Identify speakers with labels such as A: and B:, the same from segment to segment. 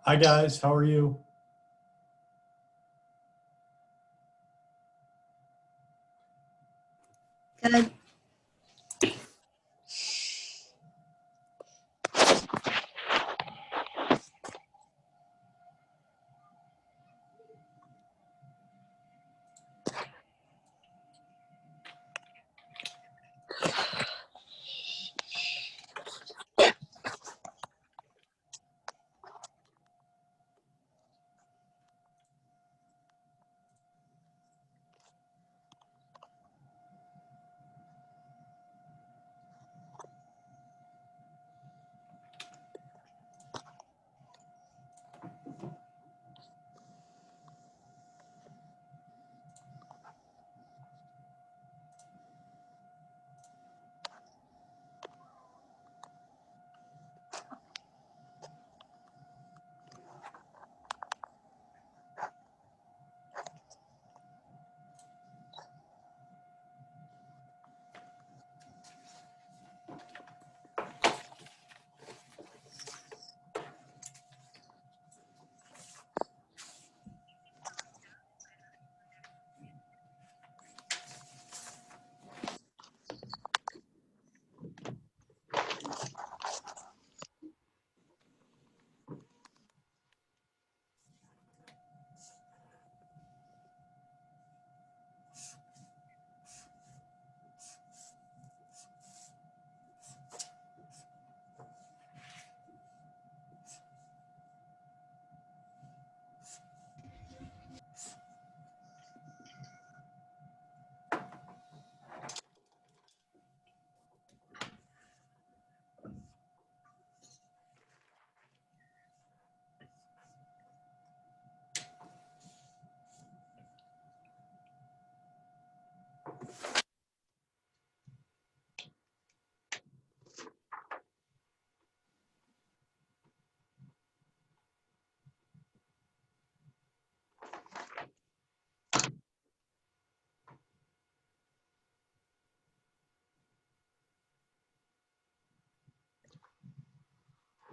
A: Hi guys, how are you?
B: Good.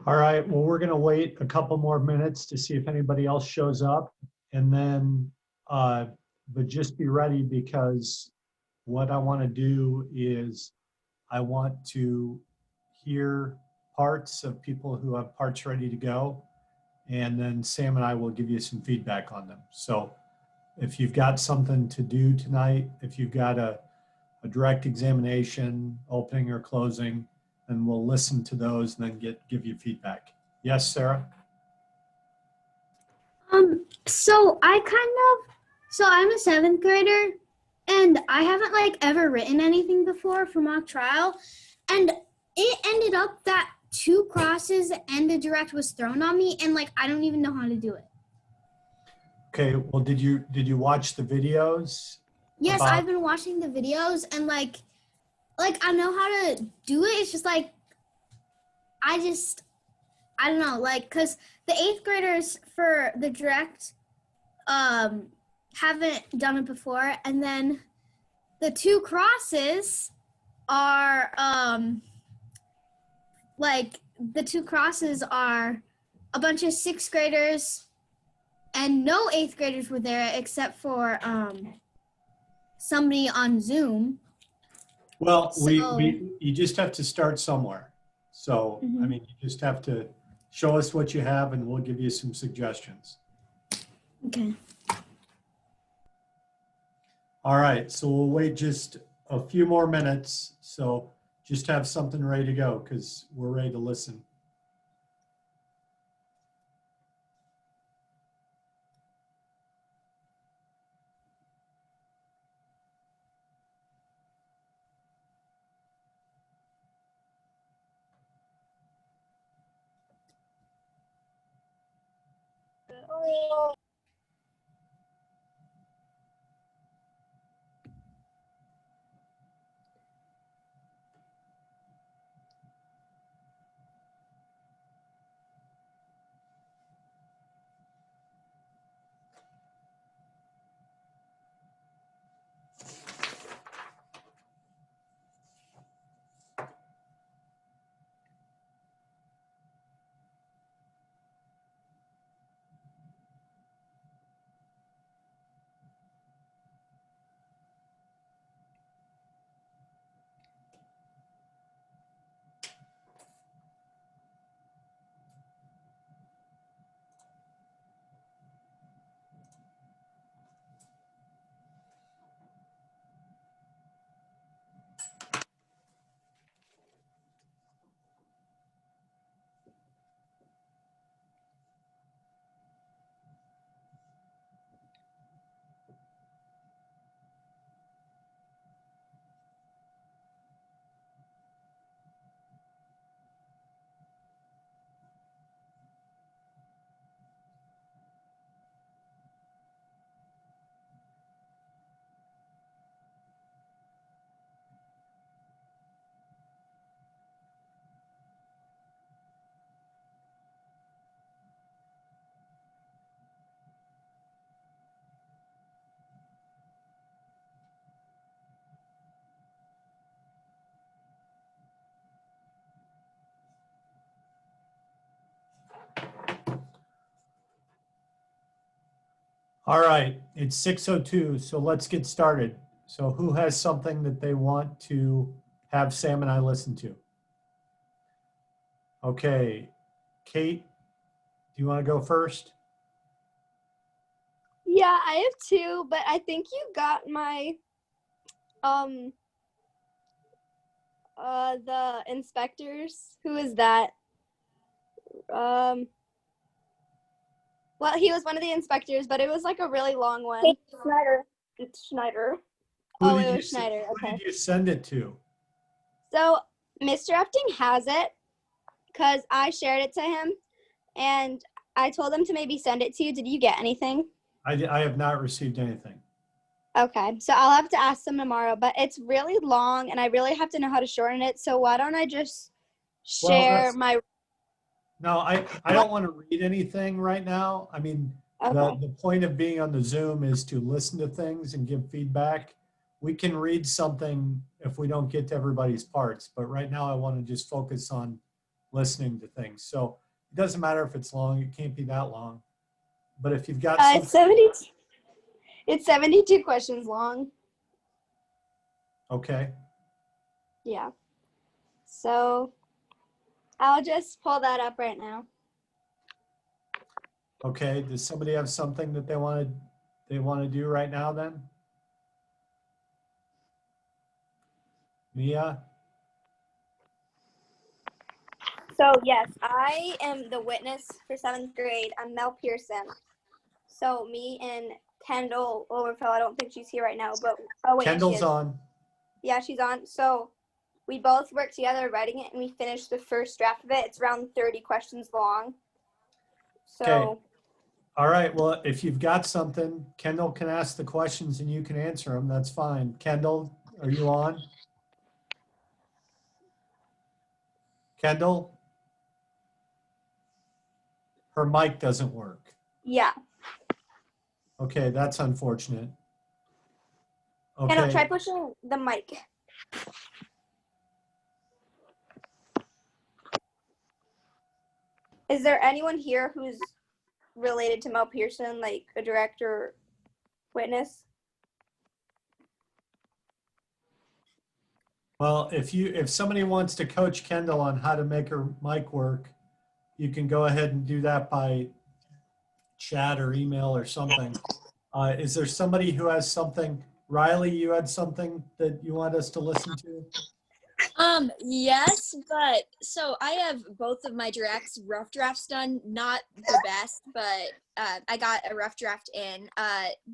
A: All right, well, we're gonna wait a couple more minutes to see if anybody else shows up. And then, but just be ready because what I wanna do is I want to hear parts of people who have parts ready to go. And then Sam and I will give you some feedback on them. So if you've got something to do tonight, if you've got a direct examination, opening or closing, and we'll listen to those and then give you feedback. Yes, Sarah?
B: So I'm a seventh grader and I haven't ever written anything before for mock trial. And it ended up that 2 crosses and a direct was thrown on me and I don't even know how to do it.
A: Okay, well, did you watch the videos
B: Yes,
A: about?
B: I've been watching the videos and I know how to do it. It's just I don't know, cuz the 8th graders for the direct haven't done it before, and then the 2 crosses are the 2 crosses are a bunch of 6th graders and no 8th graders were there except for somebody on Zoom.
A: Well,
B: So
A: you just have to start somewhere. So, I mean, you just have to show us what you have and we'll give you some suggestions.
B: okay.
A: All right, so we'll wait just a few more minutes. So just have something ready to go because we're ready to listen. All right, it's 6:02, so let's get started. So who has something that they want to have Sam and I listen to? Okay, Kate, do you want to go first?
C: Yeah, I have two, but I think you got my the inspectors. Who is that? Well, he was one of the inspectors, but it was like a really long one. Schneider. It's Schneider.
A: Who
C: Oh,
A: did
C: it
A: you
C: was Schneider.
A: Who
C: Okay.
A: did you send it to?
C: So Mr. Efting has it because I shared it to him, and I told him to maybe send it to you. Did you get anything?
A: I have not received anything.
C: Okay, so I'll have to ask them tomorrow, but it's really long, and I really have to know how to shorten it. So why don't I just share my?
A: No, I don't want to read anything right now. I mean,
C: Okay.
A: the point of being on the Zoom is to listen to things and give feedback. We can read something if we don't get to everybody's parts, but right now I want to just focus on listening to things. So it doesn't matter if it's long, it can't be that long. But if you've got
C: It's 70. It's 72 questions long.
A: okay.
C: Yeah. So I'll just pull that up right now.
A: Okay, does somebody have something that they want to do right now then? Mia?
C: So yes, I am the witness for 7th grade. I'm Mel Pearson. So me and Kendall Overfell, I don't think she's here right now, but oh wait,
A: Kendall's
C: she is.
A: on.
C: Yeah, she's on. So we both worked together writing it, and we finished the first draft of it. It's around 30 questions long. So
A: Okay. All right, well, if you've got something, Kendall can ask the questions and you can answer them. That's fine. Kendall, are you on? Kendall? Her mic doesn't work.
C: yeah.
A: Okay, that's unfortunate.
C: Kendall, try
A: Okay,
C: pushing the mic. Is there anyone here who's related to Mel Pearson, like a director witness?
A: well, if somebody wants to coach Kendall on how to make her mic work, you can go ahead and do that by chat or email or something. Is there somebody who has something? Riley, you had something that you want us to listen to?
D: Yes, but so I have both of my rough drafts done, not the best, but I got a rough draft in.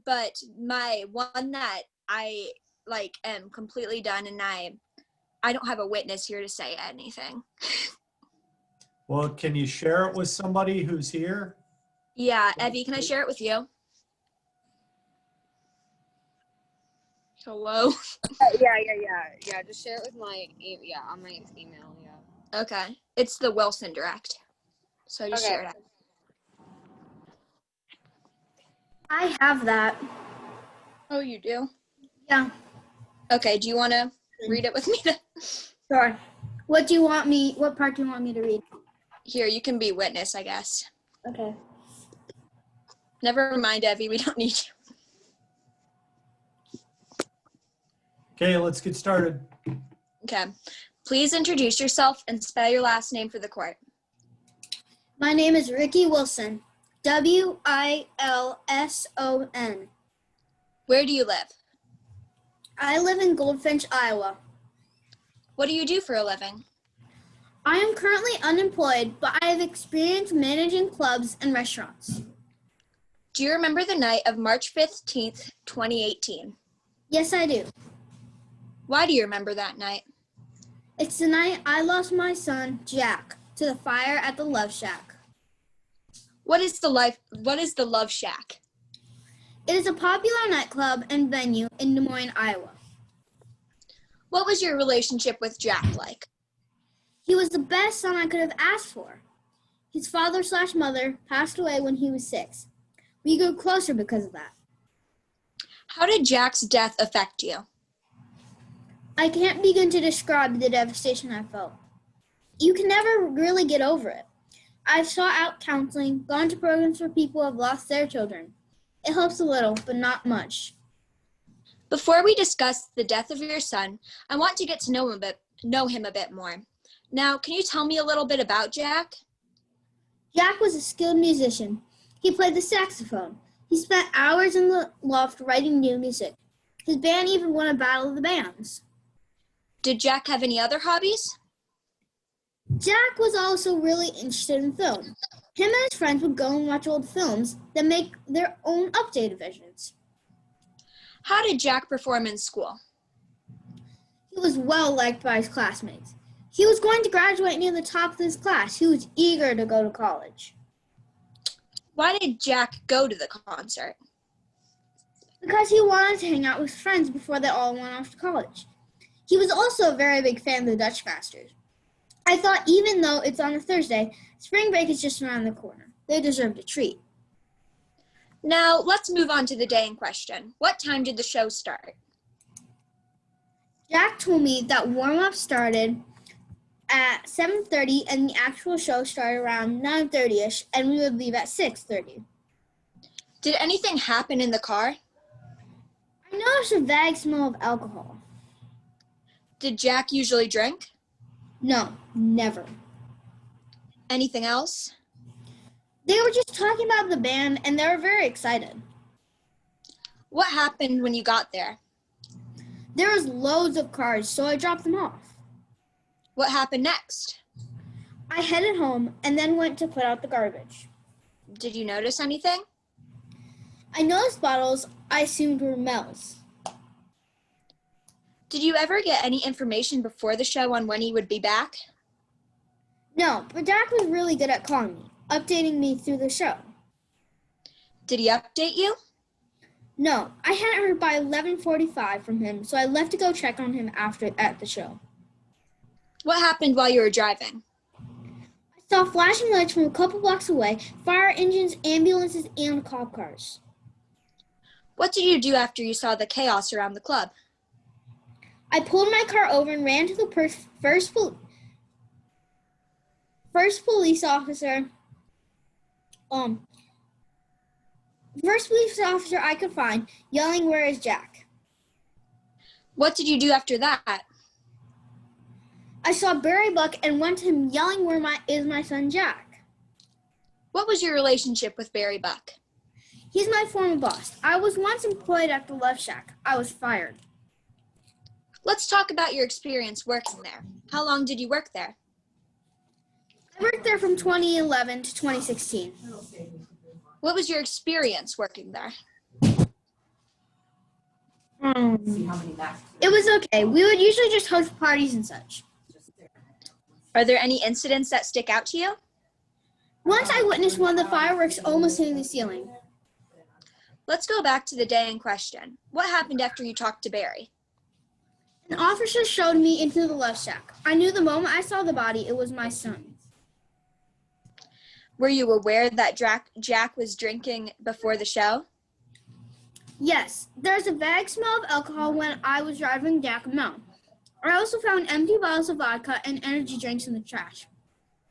D: But my one that I like am completely done, and I don't have a witness here to say anything.
A: Well, can you share it with somebody who's here?
D: Yeah, Evie, can I share it with you? Hello?
E: Yeah. Just share it with my on my email. Yeah.
D: Okay. It's the Wilson Direct. So just share it.
B: I have that.
D: Oh, you do?
B: Yeah,
D: Okay, do you want to read it with me then?
B: sure. What part do you want me to read?
D: Here, you can be witness, I guess.
B: Okay.
D: Never mind, Evie, we don't need you.
A: Okay, let's get started.
D: Okay. Please introduce yourself and spell your last name for the court.
B: My name is Ricky Wilson. Wilson.
D: Where do you live?
B: I live in Goldfinch, Iowa.
D: What do you do for a living?
B: I am currently unemployed, but I have experience managing clubs and restaurants.
D: Do you remember the night of March 15th, 2018?
B: Yes, I do.
D: Why do you remember that night?
B: It's the night I lost my son, Jack, to the fire at the Love Shack.
D: What is the Love Shack?
B: It is a popular nightclub and venue in Des Moines, Iowa.
D: What was your relationship with Jack like?
B: He was the best son I could have asked for. His father/mother passed away when he was 6. We grew closer because of that.
D: How did Jack's death affect you?
B: I can't begin to describe the devastation I felt. You can never really get over it. I've sought out counseling, gone to programs for people who have lost their children. It helps a little, but not much.
D: Before we discuss the death of your son, I want to get to know him a bit more. Now, can you tell me a little bit about Jack?
B: Jack was a skilled musician. He played the saxophone. He spent hours in the loft writing new music. His band even won a battle of the bands.
D: Did Jack have any other hobbies?
B: Jack was also really interested in film. Him and his friends would go and watch old films, then make their own updated versions.
D: How did Jack perform in school?
B: He was well liked by his classmates. He was going to graduate near the top of his class. He was eager to go to college.
D: Why did Jack go to the concert?
B: Because he wanted to hang out with friends before they all went off to college. He was also a very big fan of the Dutch Masters. I thought even though it's on a Thursday, spring break is just around the corner. They deserved a treat.
D: Now, let's move on to the day in question. What time did the show start?
B: Jack told me that warm-up started at 7:30 and the actual show started around 9:30ish and we would leave at 6:30.
D: Did anything happen in the car?
B: I noticed a vague smell of alcohol.
D: Did Jack usually drink?
B: No, never.
D: Anything else?
B: They were just talking about the band and they were very excited.
D: What happened when you got there?
B: There was loads of cars, so I dropped them off.
D: What happened next?
B: I headed home and then went to put out the garbage.
D: Did you notice anything?
B: I noticed bottles I assumed were Mel's.
D: Did you ever get any information before the show on when he would be back?
B: No, but Jack was really good at calling me, updating me through the show.
D: Did he update you?
B: No, I hadn't heard by 11:45 from him, so I left to go check on him at the show.
D: What happened while you were driving?
B: I saw flashing lights from a couple blocks away, fire engines, ambulances, and cop cars.
D: What did you do after you saw the chaos around the club?
B: I pulled my car over and ran to the first police officer. First police officer I could find, yelling, "Where is Jack?"
D: What did you do after that?
B: I saw Barry Buck and went to him, yelling, "Where is my son Jack?"
D: What was your relationship with Barry Buck?
B: He's my former boss. I was once employed at the Love Shack. I was fired.
D: Let's talk about your experience working there. How long did you work there?
B: I worked there from 2011 to 2016.
D: What was your experience working there?
B: It was okay. We would usually just host parties and such.
D: Are there any incidents that stick out to you?
B: Once I witnessed one of the fireworks almost hitting the ceiling.
D: Let's go back to the day in question. What happened after you talked to Barry?
B: An officer showed me into the Love Shack. I knew the moment I saw the body, it was my son.
D: Were you aware that Jack was drinking before the show?
B: Yes, there's a vague smell of alcohol when I was driving Jack Mel. I also found empty bottles of vodka and energy drinks in the trash.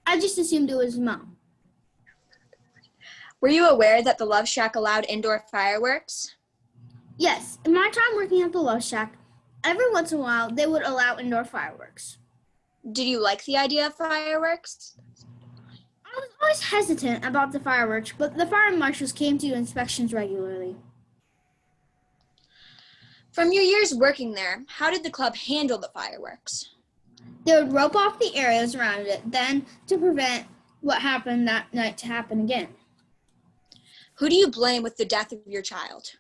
B: I just assumed it was Mel.
D: Were you aware that the Love Shack allowed indoor fireworks?
B: Yes, in my time working at the Love Shack, every once in a while they would allow indoor fireworks.
D: Did you like the idea of fireworks?
B: I was always hesitant about the fireworks, but the fire marshals came to do inspections regularly.
D: From your years working there, how did the club handle the fireworks?
B: They would rope off the areas around it, then to prevent what happened that night to happen again.
D: Who do you blame with the death of your child?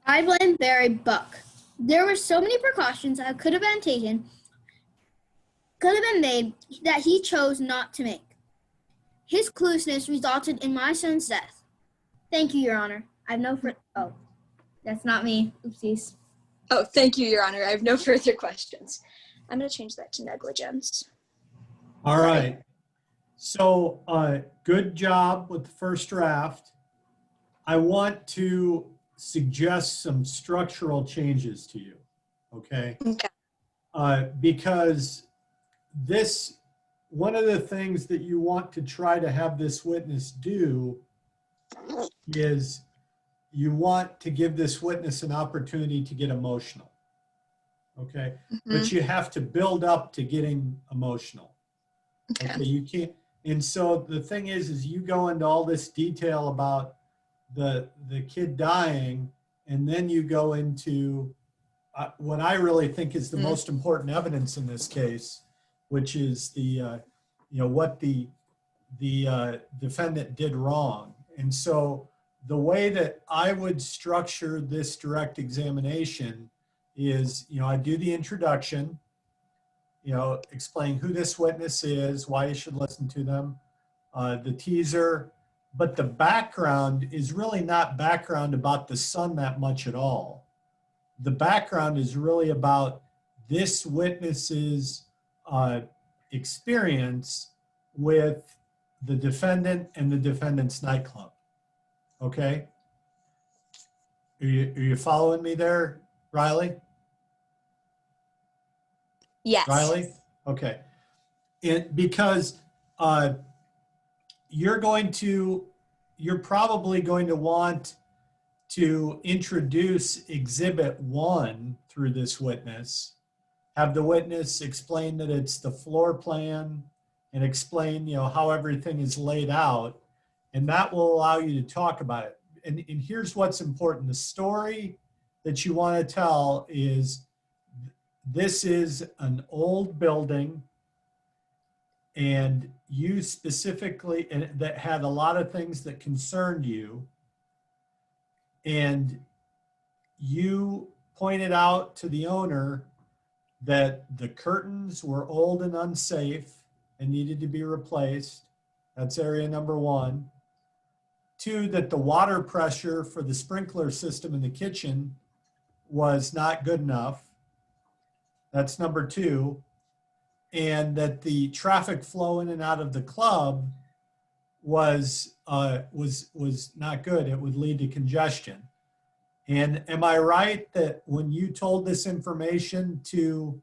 B: I blame Barry Buck. There were so many precautions that could have been made that he chose not to make. His cluelessness resulted in my son's death. Thank you, Your Honor. Oh, that's not me. Oopsies.
D: Oh, thank you, Your Honor. I have no further questions. I'm going to change that to negligence.
A: All right. So good job with the first draft. I want to suggest some structural changes to you, okay?
D: Okay.
A: Because one of the things that you want to try to have this witness do is you want to give this witness an opportunity to get emotional. Okay, but you have to build up to getting emotional. Okay, you can't. And so the thing is you go into all this detail about the kid dying, and then you go into what I really think is the most important evidence in this case, which is the what the defendant did wrong. And so the way that I would structure this direct examination is, I do the introduction, explain who this witness is, why you should listen to them, the teaser, but the background is really not background about the son that much at all. The background is really about this witness's experience with the defendant and the defendant's nightclub. Okay? Are you following me there, Riley?
D: Yes.
A: Riley? Okay. Because you're probably going to want to introduce Exhibit 1 through this witness, have the witness explain that it's the floor plan and explain, how everything is laid out, and that will allow you to talk about it. And here's what's important. The story that you want to tell is this is an old building, and you specifically, and that had a lot of things that concerned you, and you pointed out to the owner that the curtains were old and unsafe and needed to be replaced. That's area number 1. 2, that the water pressure for the sprinkler system in the kitchen was not good enough. That's number 2. And that the traffic flow in and out of the club was not good. It would lead to congestion. And am I right that when you told this information to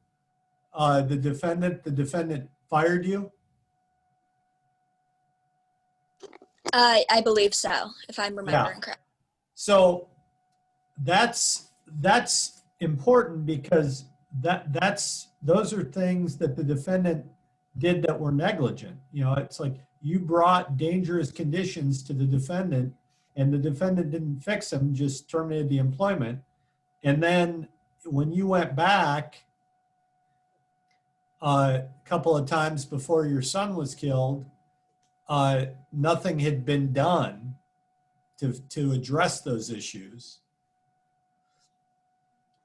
A: the defendant fired you?
D: I believe so, if I'm remembering correctly.
A: So that's important because those are things that the defendant did that were negligent. It's like you brought dangerous conditions to the defendant, and the defendant didn't fix them, just terminated the employment. And then when you went back a couple of times before your son was killed, nothing had been done to address those issues.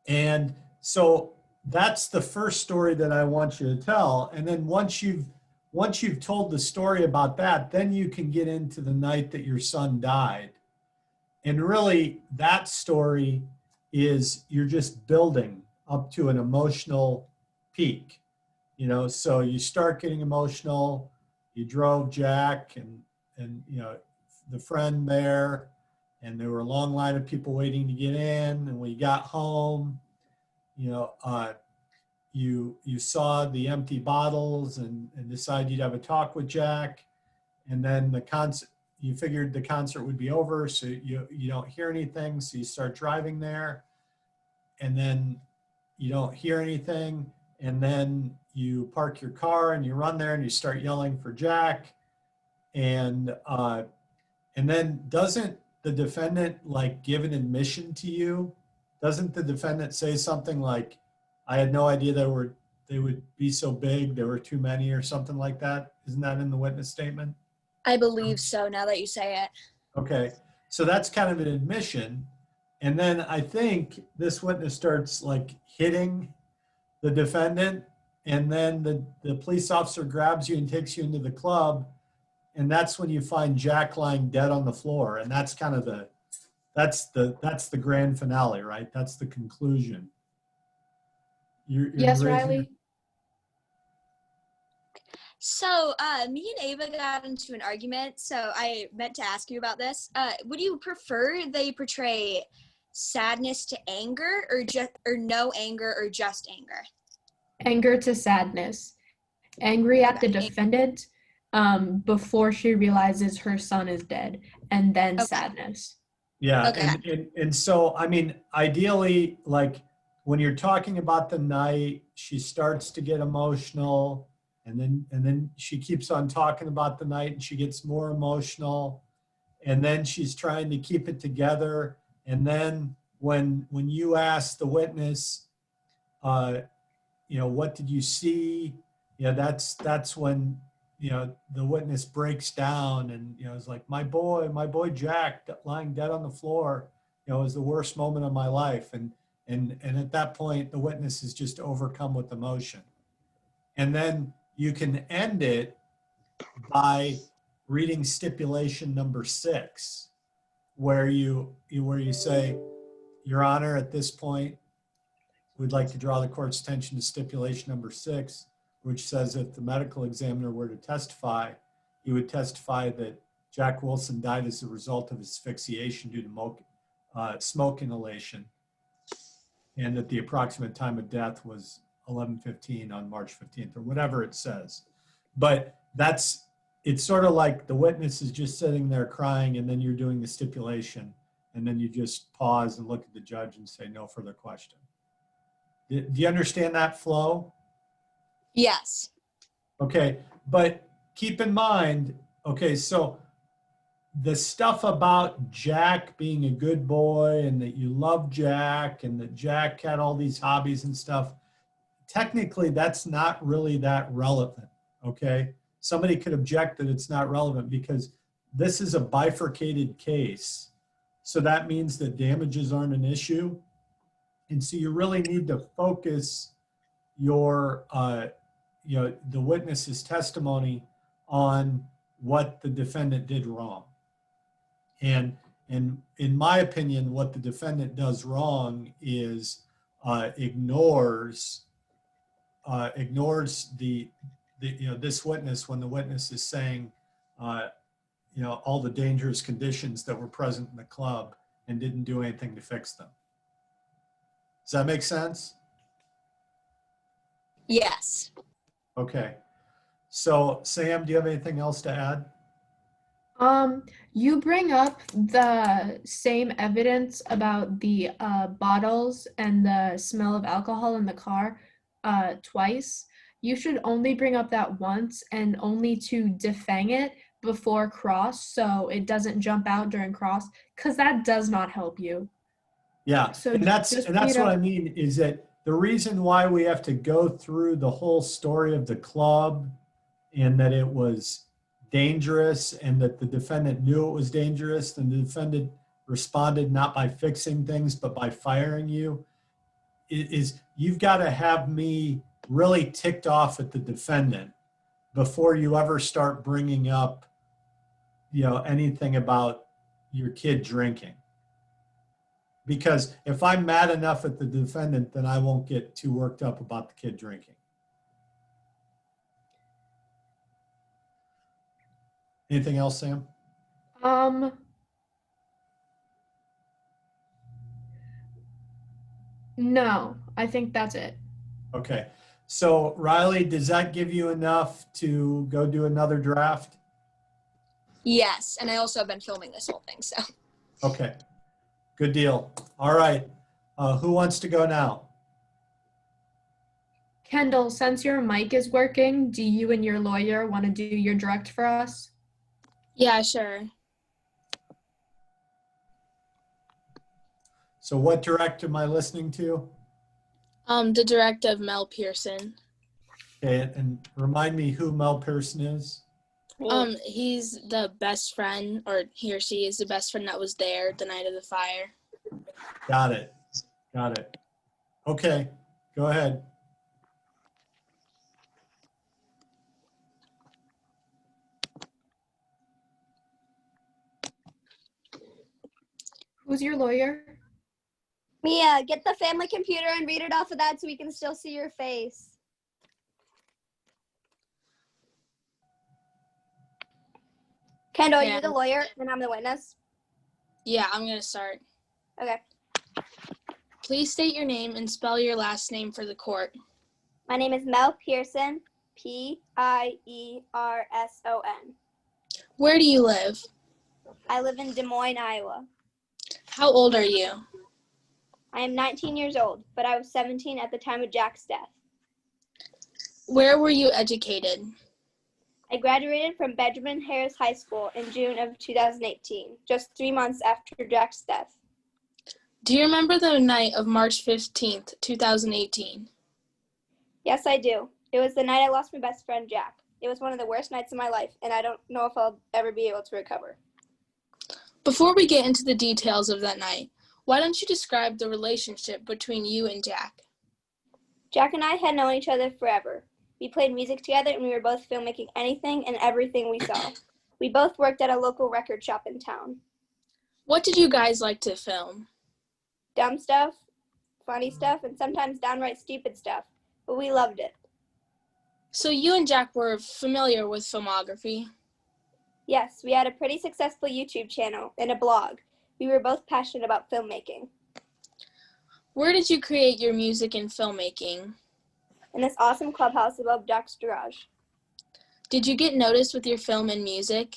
A: And so that's the first story that I want you to tell. And then once you've told the story about that, then you can get into the night that your son died. And really that story is you're just building up to an emotional peak. So you start getting emotional. You drove Jack and the friend there, and there were a long line of people waiting to get in. And when you got home, you saw the empty bottles and decided you'd have a talk with Jack. And then you figured the concert would be over, so you don't hear anything, so you start driving there, and then you don't hear anything, and then you park your car and you run there and you start yelling for Jack, and then doesn't the defendant give an admission to you? Doesn't the defendant say something like, "I had no idea they would be so big, there were too many," or something like that? Isn't that in the witness statement?
D: I believe so, now that you say it.
A: Okay, so that's kind of an admission. And then I think this witness starts hitting the defendant, and then the police officer grabs you and takes you into the club, and that's when you find Jack lying dead on the floor. And that's kind of that's the grand finale, right? That's the conclusion.
F: Yes, Riley?
D: So me and Ava got into an argument, so I meant to ask you about this. Would you prefer they portray sadness to anger, or no anger, or just anger?
F: Anger to sadness. Angry at the defendant before she realizes her son is dead, and then
D: Okay.
F: sadness.
A: Yeah,
D: Okay.
A: and so I mean, ideally, like when you're talking about the night, she starts to get emotional, and then she keeps on talking about the night, and she gets more emotional, and then she's trying to keep it together, and then when you ask the witness, uh, what did you see? That's when the witness breaks down, and it's like my boy Jack lying dead on the floor, was the worst moment of my life, and at that point the witness is just overcome with emotion, and then you can end it by reading stipulation number 6, where you say, Your Honor, at this point we'd like to draw the court's attention to stipulation number 6, which says if the medical examiner were to testify, he would testify that Jack Wilson died as a result of asphyxiation due to smoke inhalation, and that the approximate time of death was 11:15 on March 15th, or whatever it says. But it's sort of like the witness is just sitting there crying, and then you're doing the stipulation, and then you just pause and look at the judge and say, no further question. Do you understand that flow?
D: Yes.
A: Okay, but keep in mind, okay, so the stuff about Jack being a good boy and that you love Jack and that Jack had all these hobbies and stuff, technically that's not really that relevant, okay? Somebody could object that it's not relevant because this is a bifurcated case. So that means that damages aren't an issue. And so you really need to focus your, the witness's testimony on what the defendant did wrong. And in my opinion, what the defendant does wrong is ignores the this witness when the witness is saying, all the dangerous conditions that were present in the club and didn't do anything to fix them. Does that make sense?
D: Yes.
A: Okay. So Sam, do you have anything else to add?
F: You bring up the same evidence about the bottles and the smell of alcohol in the car twice. You should only bring up that once and only to defang it before cross so it doesn't jump out during cross, because that does not help you.
A: Yeah,
F: So
A: and that's
F: just
A: what I mean is that the reason why we have to go through the whole story of the club and that it was dangerous and that the defendant knew it was dangerous and the defendant responded not by fixing things but by firing you is you've got to have me really ticked off at the defendant before you ever start bringing up anything about your kid drinking. Because if I'm mad enough at the defendant, then I won't get too worked up about the kid drinking. Anything else, Sam?
F: No, I think that's it.
A: Okay. So Riley, does that give you enough to go do another draft?
D: Yes. And I also have been filming this whole thing, so.
A: Okay. Good deal. All right. Who wants to go now?
F: Kendall, since your mic is working, do you and your lawyer want to do your direct for us?
G: Yeah, sure.
A: So what direct am I listening to?
G: The direct of Mel Pearson.
A: Okay, and remind me who Mel Pearson is.
G: He's the best friend, or he or she is the best friend that was there the night of the fire.
A: Got it. Got it. Okay, go ahead.
F: Who's your lawyer?
C: Mia, get the family computer and read it off of that so we can still see your face. Kendall, are you the lawyer and I'm the witness?
G: Yeah, I'm going to start.
C: Okay.
G: Please state your name and spell your last name for the court.
C: My name is Mel Pearson. Pierson.
G: Where do you live?
C: I live in Des Moines, Iowa.
G: How old are you?
C: I am 19 years old, but I was 17 at the time of Jack's death.
G: Where were you educated?
C: I graduated from Benjamin Harris High School in June of 2018, just 3 months after Jack's death.
G: Do you remember the night of March 15th, 2018?
C: Yes, I do. It was the night I lost my best friend, Jack. It was one of the worst nights of my life, and I don't know if I'll ever be able to recover.
G: Before we get into the details of that night, why don't you describe the relationship between you and Jack?
C: Jack and I had known each other forever. We played music together, and we were both filmmaking anything and everything we saw. We both worked at a local record shop in town.
G: What did you guys like to film?
C: Dumb stuff, funny stuff, and sometimes downright stupid stuff, but we loved it.
G: So you and Jack were familiar with filmography?
C: Yes, we had a pretty successful YouTube channel and a blog. We were both passionate about filmmaking.
G: Where did you create your music and filmmaking?
C: In this awesome clubhouse above Doc's garage.
G: Did you get noticed with your film and music?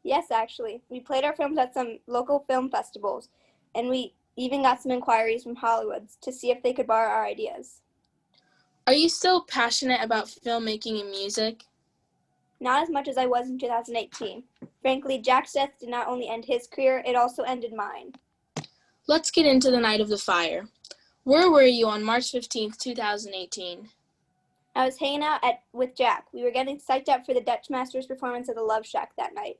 C: Yes, actually. We played our films at some local film festivals, and we even got some inquiries from Hollywood to see if they could borrow our ideas.
G: Are you still passionate about filmmaking and music?
C: Not as much as I was in 2018. Frankly, Jack's death did not only end his career, it also ended mine.
G: Let's get into the night of the fire. Where were you on March 15th, 2018?
C: I was hanging out with Jack. We were getting psyched up for the Dutch Masters performance at the Love Shack that night.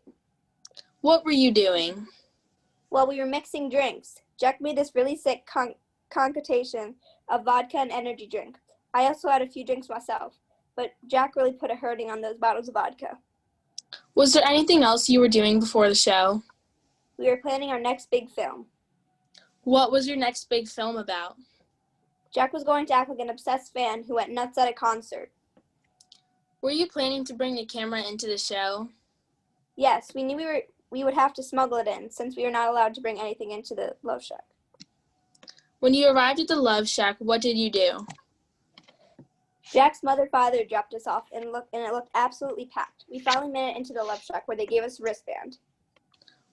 G: What were you doing?
C: Well, we were mixing drinks. Jack made this really sick concoction of vodka and energy drink. I also had a few drinks myself, but Jack really put a hurting on those bottles of vodka.
G: Was there anything else you were doing before the show?
C: We were planning our next big film.
G: What was your next big film about?
C: Jack was going to act like an obsessed fan who went nuts at a concert.
G: Were you planning to bring the camera into the show?
C: Yes, we knew we would have to smuggle it in since we were not allowed to bring anything into the Love Shack.
G: When you arrived at the Love Shack, what did you do?
C: Jack's father dropped us off, and it looked absolutely packed. We finally made it into the Love Shack where they gave us a wristband.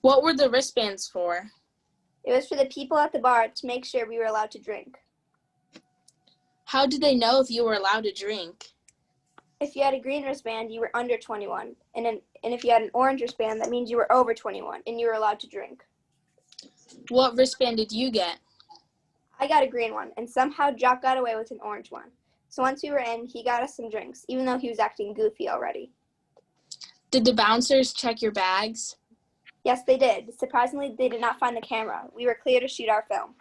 G: What were the wristbands for?
C: It was for the people at the bar to make sure we were allowed to drink.
G: How did they know if you were allowed to drink?
C: If you had a green wristband, you were under 21. And if you had an orange wristband, that means you were over 21 and you were allowed to drink.
G: What wristband did you get?
C: I got a green one, and somehow Jock got away with an orange one. So once we were in, he got us some drinks, even though he was acting goofy already.
G: Did the bouncers check your bags?
C: Yes, they did. Surprisingly, they did not find the camera. We were clear to shoot our film.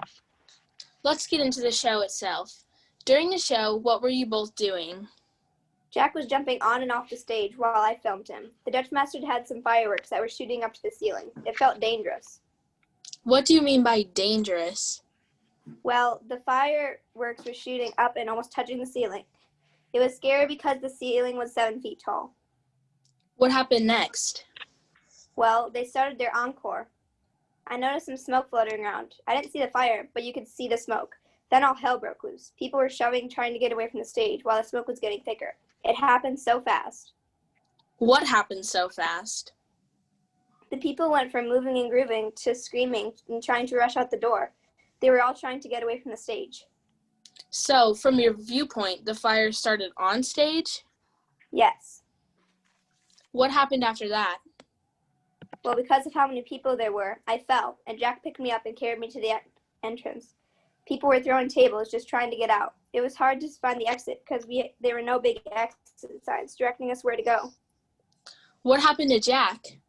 G: Let's get into the show itself. During the show, what were you both doing?
C: Jack was jumping on and off the stage while I filmed him. The Dutch Master had some fireworks that were shooting up to the ceiling. It felt dangerous.
G: What do you mean by dangerous?
C: Well, the fireworks were shooting up and almost touching the ceiling. It was scary because the ceiling was 7 feet tall.
G: What happened next?
C: Well, they started their encore. I noticed some smoke floating around. I didn't see the fire, but you could see the smoke. Then all hell broke loose. People were shoving, trying to get away from the stage while the smoke was getting thicker. It happened so fast.
G: What happened so fast?
C: The people went from moving and grooving to screaming and trying to rush out the door. They were all trying to get away from the stage.
G: So, from your viewpoint, the fire started on stage?
C: Yes.
G: What happened after that?
C: Well, because of how many people there were, I fell, and Jack picked me up and carried me to the entrance. People were throwing tables, just trying to get out. It was hard to find the exit because there were no big exit signs directing us where to go.
G: What happened to Jack?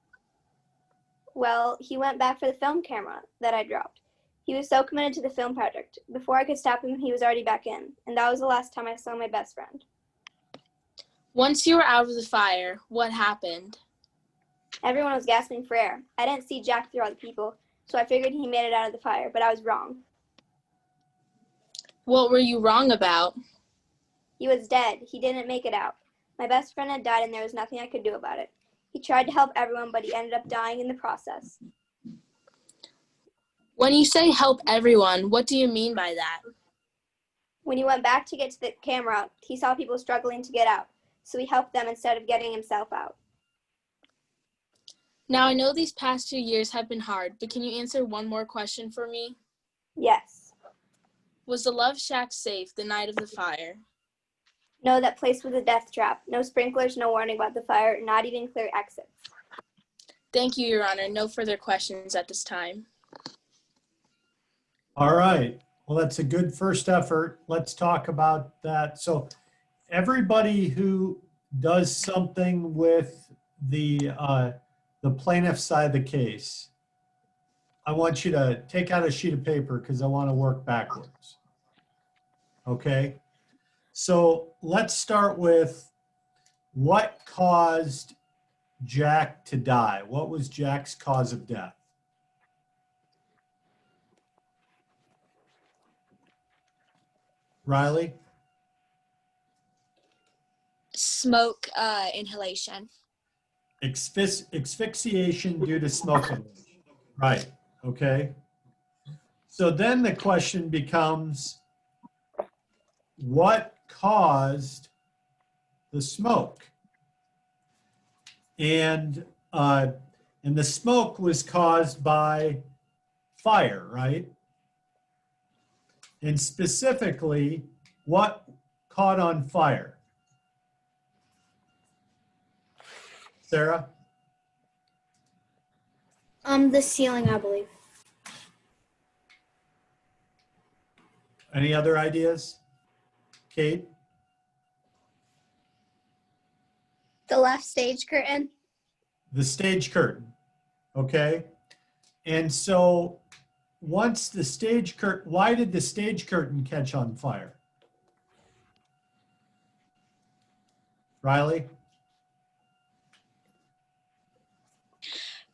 C: Well, he went back for the film camera that I dropped. He was so committed to the film project. Before I could stop him, he was already back in, and that was the last time I saw my best friend.
G: Once you were out of the fire, what happened?
C: Everyone was gasping for air. I didn't see Jack through all the people, so I figured he made it out of the fire, but I was wrong.
G: What were you wrong about?
C: He was dead. He didn't make it out. My best friend had died, and there was nothing I could do about it. He tried to help everyone, but he ended up dying in the process.
G: When you say help everyone, what do you mean by that?
C: When he went back to get to the camera, he saw people struggling to get out. so he helped them instead of getting himself out.
G: Now, I know these past 2 years have been hard, but can you answer one more question for me?
C: Yes.
G: Was the Love Shack safe the night of the fire?
C: No, that place was a death trap. No sprinklers, no warning about the fire, not even clear exits.
G: Thank you, Your Honor. No further questions at this time.
A: All right. Well, that's a good first effort. Let's talk about that. So everybody who does something with the plaintiff side of the case, I want you to take out a sheet of paper because I want to work backwards. Okay? So let's start with what caused Jack to die? What was Jack's cause of death? Riley?
D: Smoke inhalation.
A: Asphyxiation due to smoke inhalation. Right, okay. So then the question becomes, what caused the smoke? And the smoke was caused by fire, right? And specifically, what caught on fire? Sarah?
B: The ceiling, I believe.
A: Any other ideas? Kate?
C: The left stage curtain.
A: The stage curtain, okay? And so once the stage curtain, why did the stage curtain catch on fire? Riley?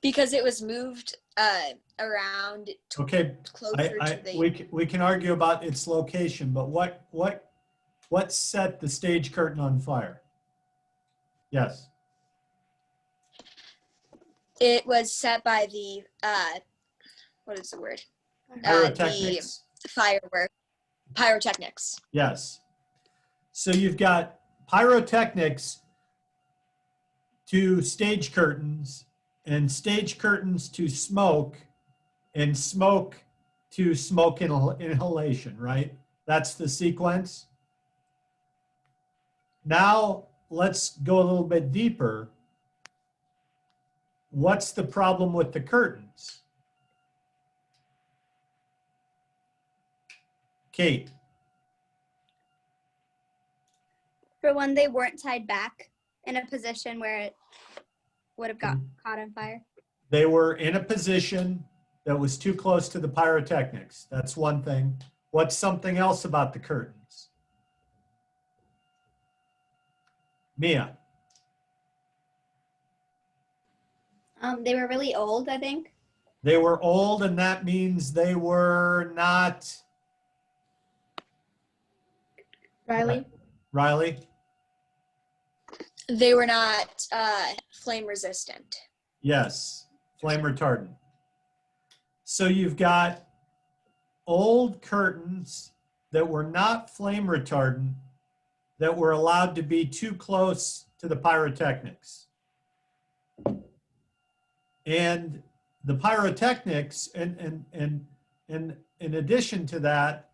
D: Because it was moved around
A: Okay,
D: closer to the.
A: we can argue about its location, but what set the stage curtain on fire? Yes.
D: It was set by the what is the word?
A: Pyrotechnics?
D: The firework. Pyrotechnics.
A: Yes. So you've got pyrotechnics to stage curtains, and stage curtains to smoke, and smoke to smoke inhalation, right? That's the sequence. Now let's go a little bit deeper. What's the problem with the curtains? Kate?
C: For one, they weren't tied back in a position where it would have got caught on fire.
A: They were in a position that was too close to the pyrotechnics. That's one thing. What's something else about the curtains? Mia?
C: They were really old, I think.
A: They were old, and that means they were not.
F: Riley?
A: Riley?
D: They were not flame resistant.
A: Yes, flame retardant. So you've got old curtains that were not flame retardant that were allowed to be too close to the pyrotechnics. And the pyrotechnics, and in addition to that,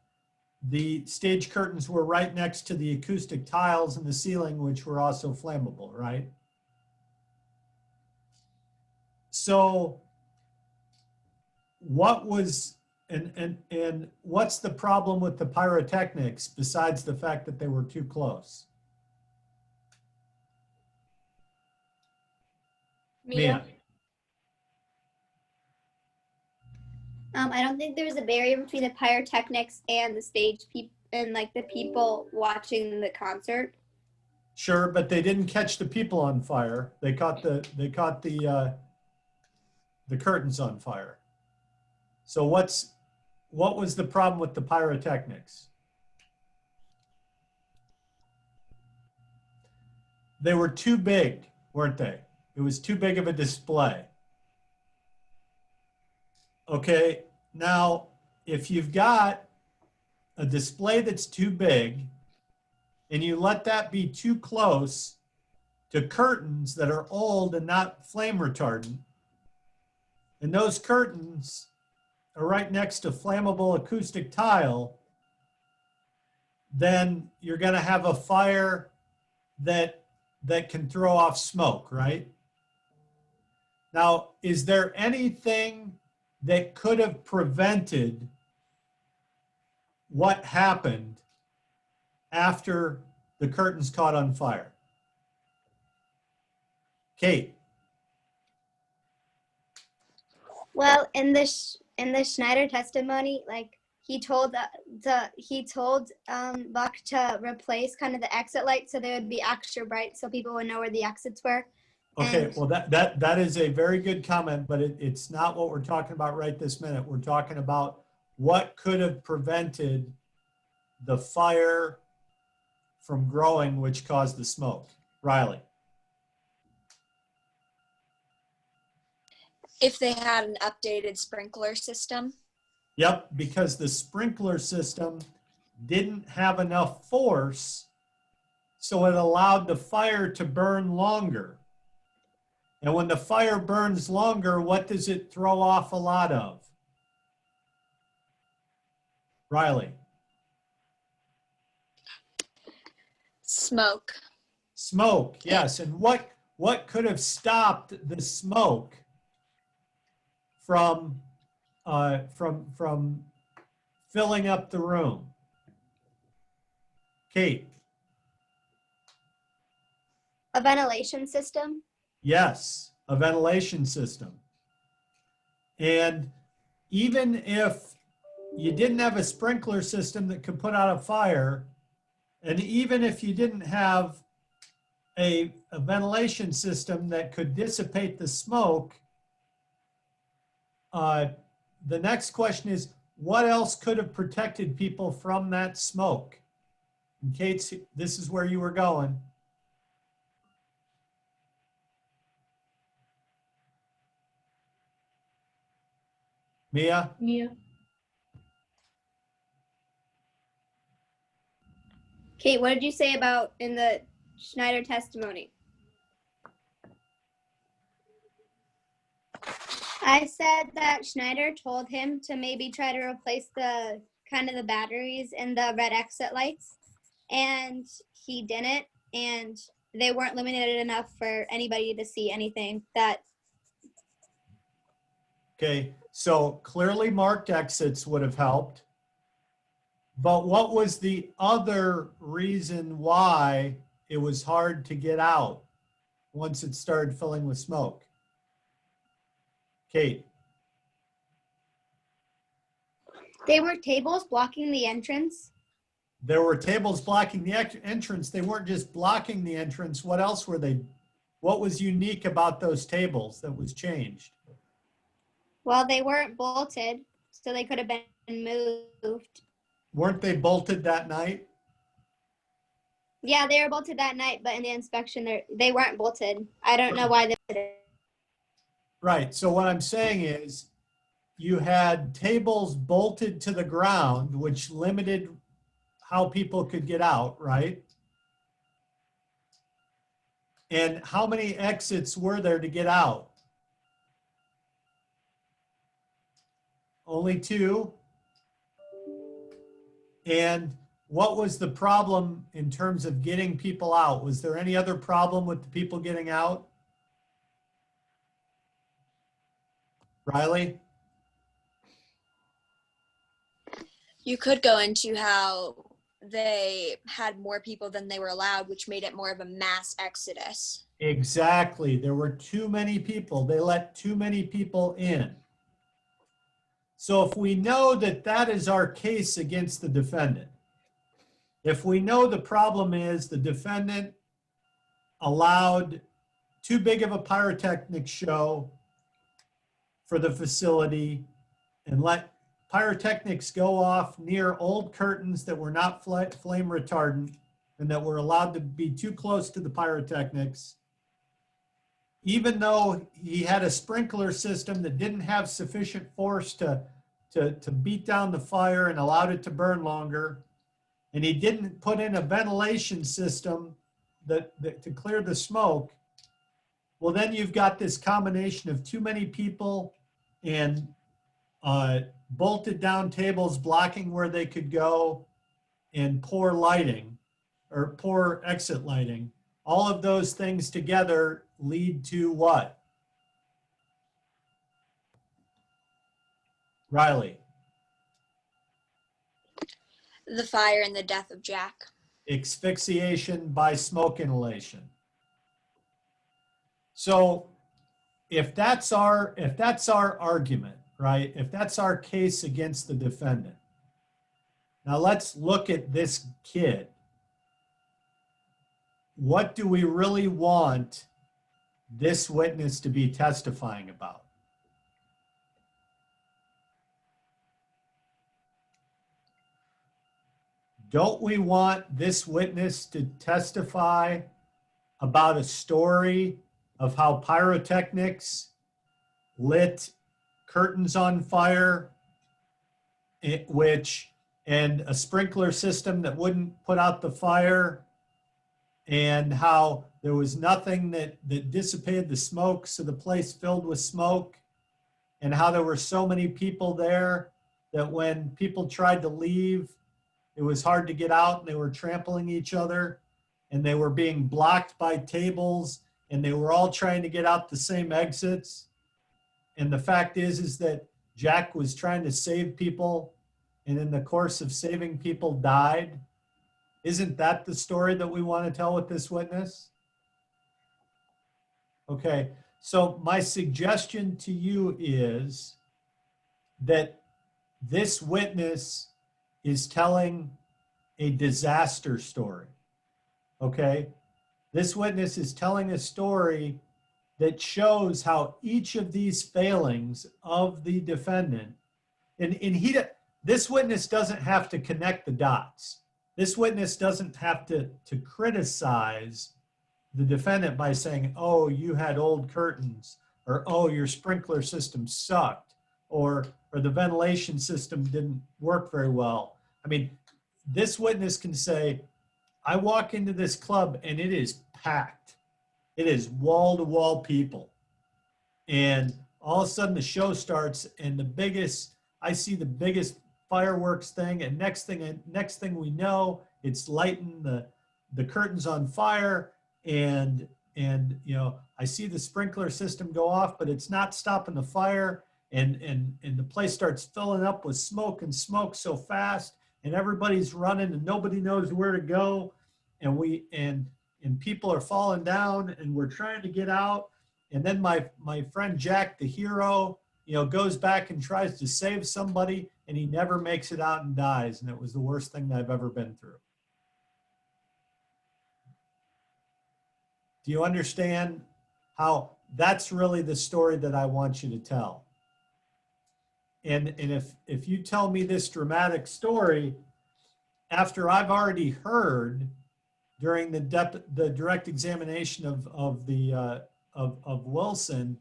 A: the stage curtains were right next to the acoustic tiles in the ceiling, which were also flammable, right? So what was, and what's the problem with the pyrotechnics besides the fact that they were too close? Mia?
C: I don't think there was a barrier between the pyrotechnics and the stage people and like the people watching the concert.
A: Sure, but they didn't catch the people on fire. They caught the curtains on fire. So what was the problem with the pyrotechnics? They were too big, weren't they? It was too big of a display. Okay, now if you've got a display that's too big and you let that be too close to curtains that are old and not flame retardant, and those curtains are right next to flammable acoustic tile, then you're going to have a fire that can throw off smoke, right? Now, is there anything that could have prevented what happened after the curtains caught on fire? Kate?
C: Well, in the Schneider testimony, like he told Buck to replace kind of the exit light so they would be extra bright so people would know where the exits were.
A: Okay,
C: And-
A: well, that is a very good comment, but it's not what we're talking about right this minute. We're talking about what could have prevented the fire from growing, which caused the smoke. Riley?
D: If they had an updated sprinkler system.
A: Yep, because the sprinkler system didn't have enough force, so it allowed the fire to burn longer. And when the fire burns longer, what does it throw off a lot of? Riley?
D: Smoke.
A: Smoke, yes. And what could have stopped the smoke from filling up the room? Kate?
C: A ventilation system.
A: Yes, a ventilation system. And even if you didn't have a sprinkler system that could put out a fire, and even if you didn't have a ventilation system that could dissipate the smoke, the next question is, what else could have protected people from that smoke? And Kate, this is where you were going. Mia?
F: Mia?
C: Kate, what did you say about in the Schneider testimony? I said that Schneider told him to maybe try to replace the kind of the batteries in the red exit lights, and he didn't, and they weren't illuminated enough for anybody to see anything that.
A: Okay, so clearly marked exits would have helped. But what was the other reason why it was hard to get out once it started filling with smoke? Kate?
C: They were tables blocking the entrance.
A: There were tables blocking the entrance. They weren't just blocking the entrance. What else were they? What was unique about those tables that was changed?
C: Well, they weren't bolted, so they could have been moved.
A: Weren't they bolted that night?
C: Yeah, they were bolted that night, but in the inspection, they weren't bolted. I don't know why they did it.
A: Right. So what I'm saying is you had tables bolted to the ground, which limited how people could get out, right? And how many exits were there to get out? Only 2. And what was the problem in terms of getting people out? Was there any other problem with the people getting out? Riley?
D: You could go into how they had more people than they were allowed, which made it more of a mass exodus.
A: Exactly. There were too many people. They let too many people in. So if we know that that is our case against the defendant, if we know the problem is the defendant allowed too big of a pyrotechnic show for the facility and let pyrotechnics go off near old curtains that were not flame retardant and that were allowed to be too close to the pyrotechnics, even though he had a sprinkler system that didn't have sufficient force to beat down the fire and allowed it to burn longer, and he didn't put in a ventilation system to clear the smoke, well, then you've got this combination of too many people and bolted down tables blocking where they could go and poor lighting or poor exit lighting. All of those things together lead to what? Riley.
D: The fire and the death of Jack.
A: Asphyxiation by smoke inhalation. So if that's our argument, right? If that's our case against the defendant. Now let's look at this kid. What do we really want this witness to be testifying about? Don't we want this witness to testify about a story of how pyrotechnics lit curtains on fire, and a sprinkler system that wouldn't put out the fire, and how there was nothing that dissipated the smoke, so the place filled with smoke, and how there were so many people there that when people tried to leave, it was hard to get out and they were trampling each other and they were being blocked by tables and they were all trying to get out the same exits. And the fact is that Jack was trying to save people and in the course of saving people died. Isn't that the story that we want to tell with this witness? Okay, so my suggestion to you is that this witness is telling a disaster story, okay? This witness is telling a story that shows how each of these failings of the defendant, this witness doesn't have to connect the dots. This witness doesn't have to criticize the defendant by saying, oh, you had old curtains, or oh, your sprinkler system sucked, or the ventilation system didn't work very well. I mean, this witness can say, I walk into this club and it is packed. It is wall-to-wall people. And all of a sudden the show starts and I see the biggest fireworks thing, and next thing we know, it's lighting the curtains on fire, and I see the sprinkler system go off, but it's not stopping the fire, and the place starts filling up with smoke and smoke so fast, and everybody's running and nobody knows where to go, and people are falling down and we're trying to get out, and then my friend Jack, the hero, goes back and tries to save somebody, and he never makes it out and dies, and it was the worst thing that I've ever been through. Do you understand how that's really the story that I want you to tell? And if you tell me this dramatic story after I've already heard during the direct examination of Wilson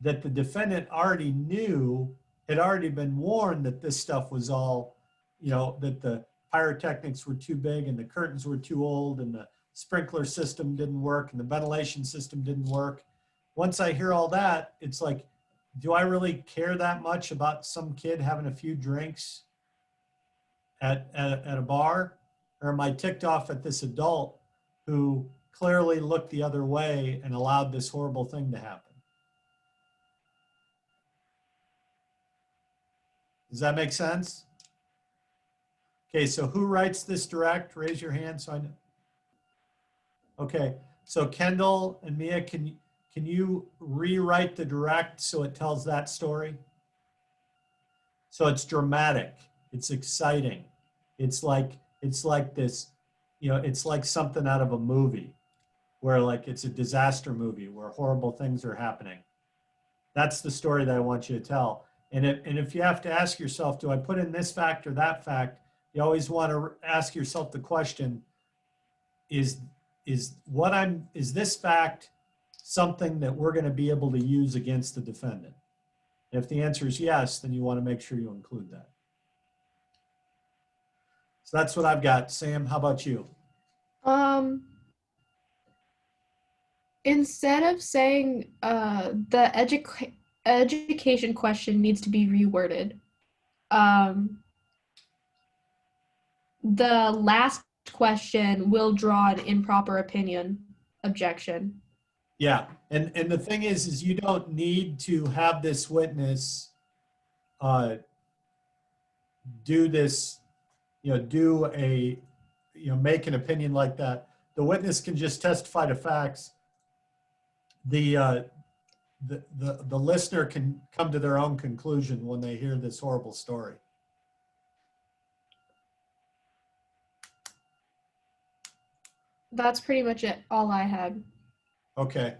A: that the defendant already knew, had already been warned that this stuff was all, that the pyrotechnics were too big and the curtains were too old and the sprinkler system didn't work and the ventilation system didn't work. Once I hear all that, it's like, do I really care that much about some kid having a few drinks at a bar? Or am I ticked off at this adult who clearly looked the other way and allowed this horrible thing to happen? Does that make sense? Okay, so who writes this direct? Raise your hand so I know. Okay, so Kendall and Mia, can you rewrite the direct so it tells that story? So it's dramatic, it's exciting. It's like this, it's like something out of a movie where like it's a disaster movie where horrible things are happening. That's the story that I want you to tell. And if you have to ask yourself, do I put in this fact or that fact? You always want to ask yourself the question, is this fact something that we're going to be able to use against the defendant? If the answer is yes, then you want to make sure you include that. So that's what I've got. Sam, how about you?
F: instead of saying the education question needs to be reworded. The last question will draw an improper opinion objection.
A: Yeah, and the thing is you don't need to have this witness do this, make an opinion like that. The witness can just testify to facts. The listener can come to their own conclusion when they hear this horrible story.
F: That's pretty much it, all I had.
A: Okay.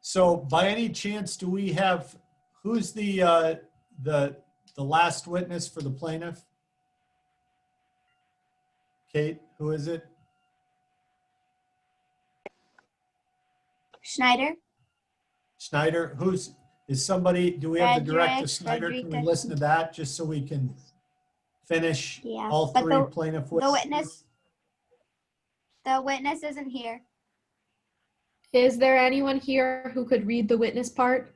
A: So by any chance, do we have, who's the last witness for the plaintiff? Kate, who is it?
C: Schneider.
A: Schneider, is somebody, do we have the director Schneider? Can we
C: Frederica.
A: listen to that just so we can finish
C: Yeah,
A: all
C: but
A: three plaintiff witnesses?
C: The witness isn't here.
F: Is there anyone here who could read the witness part?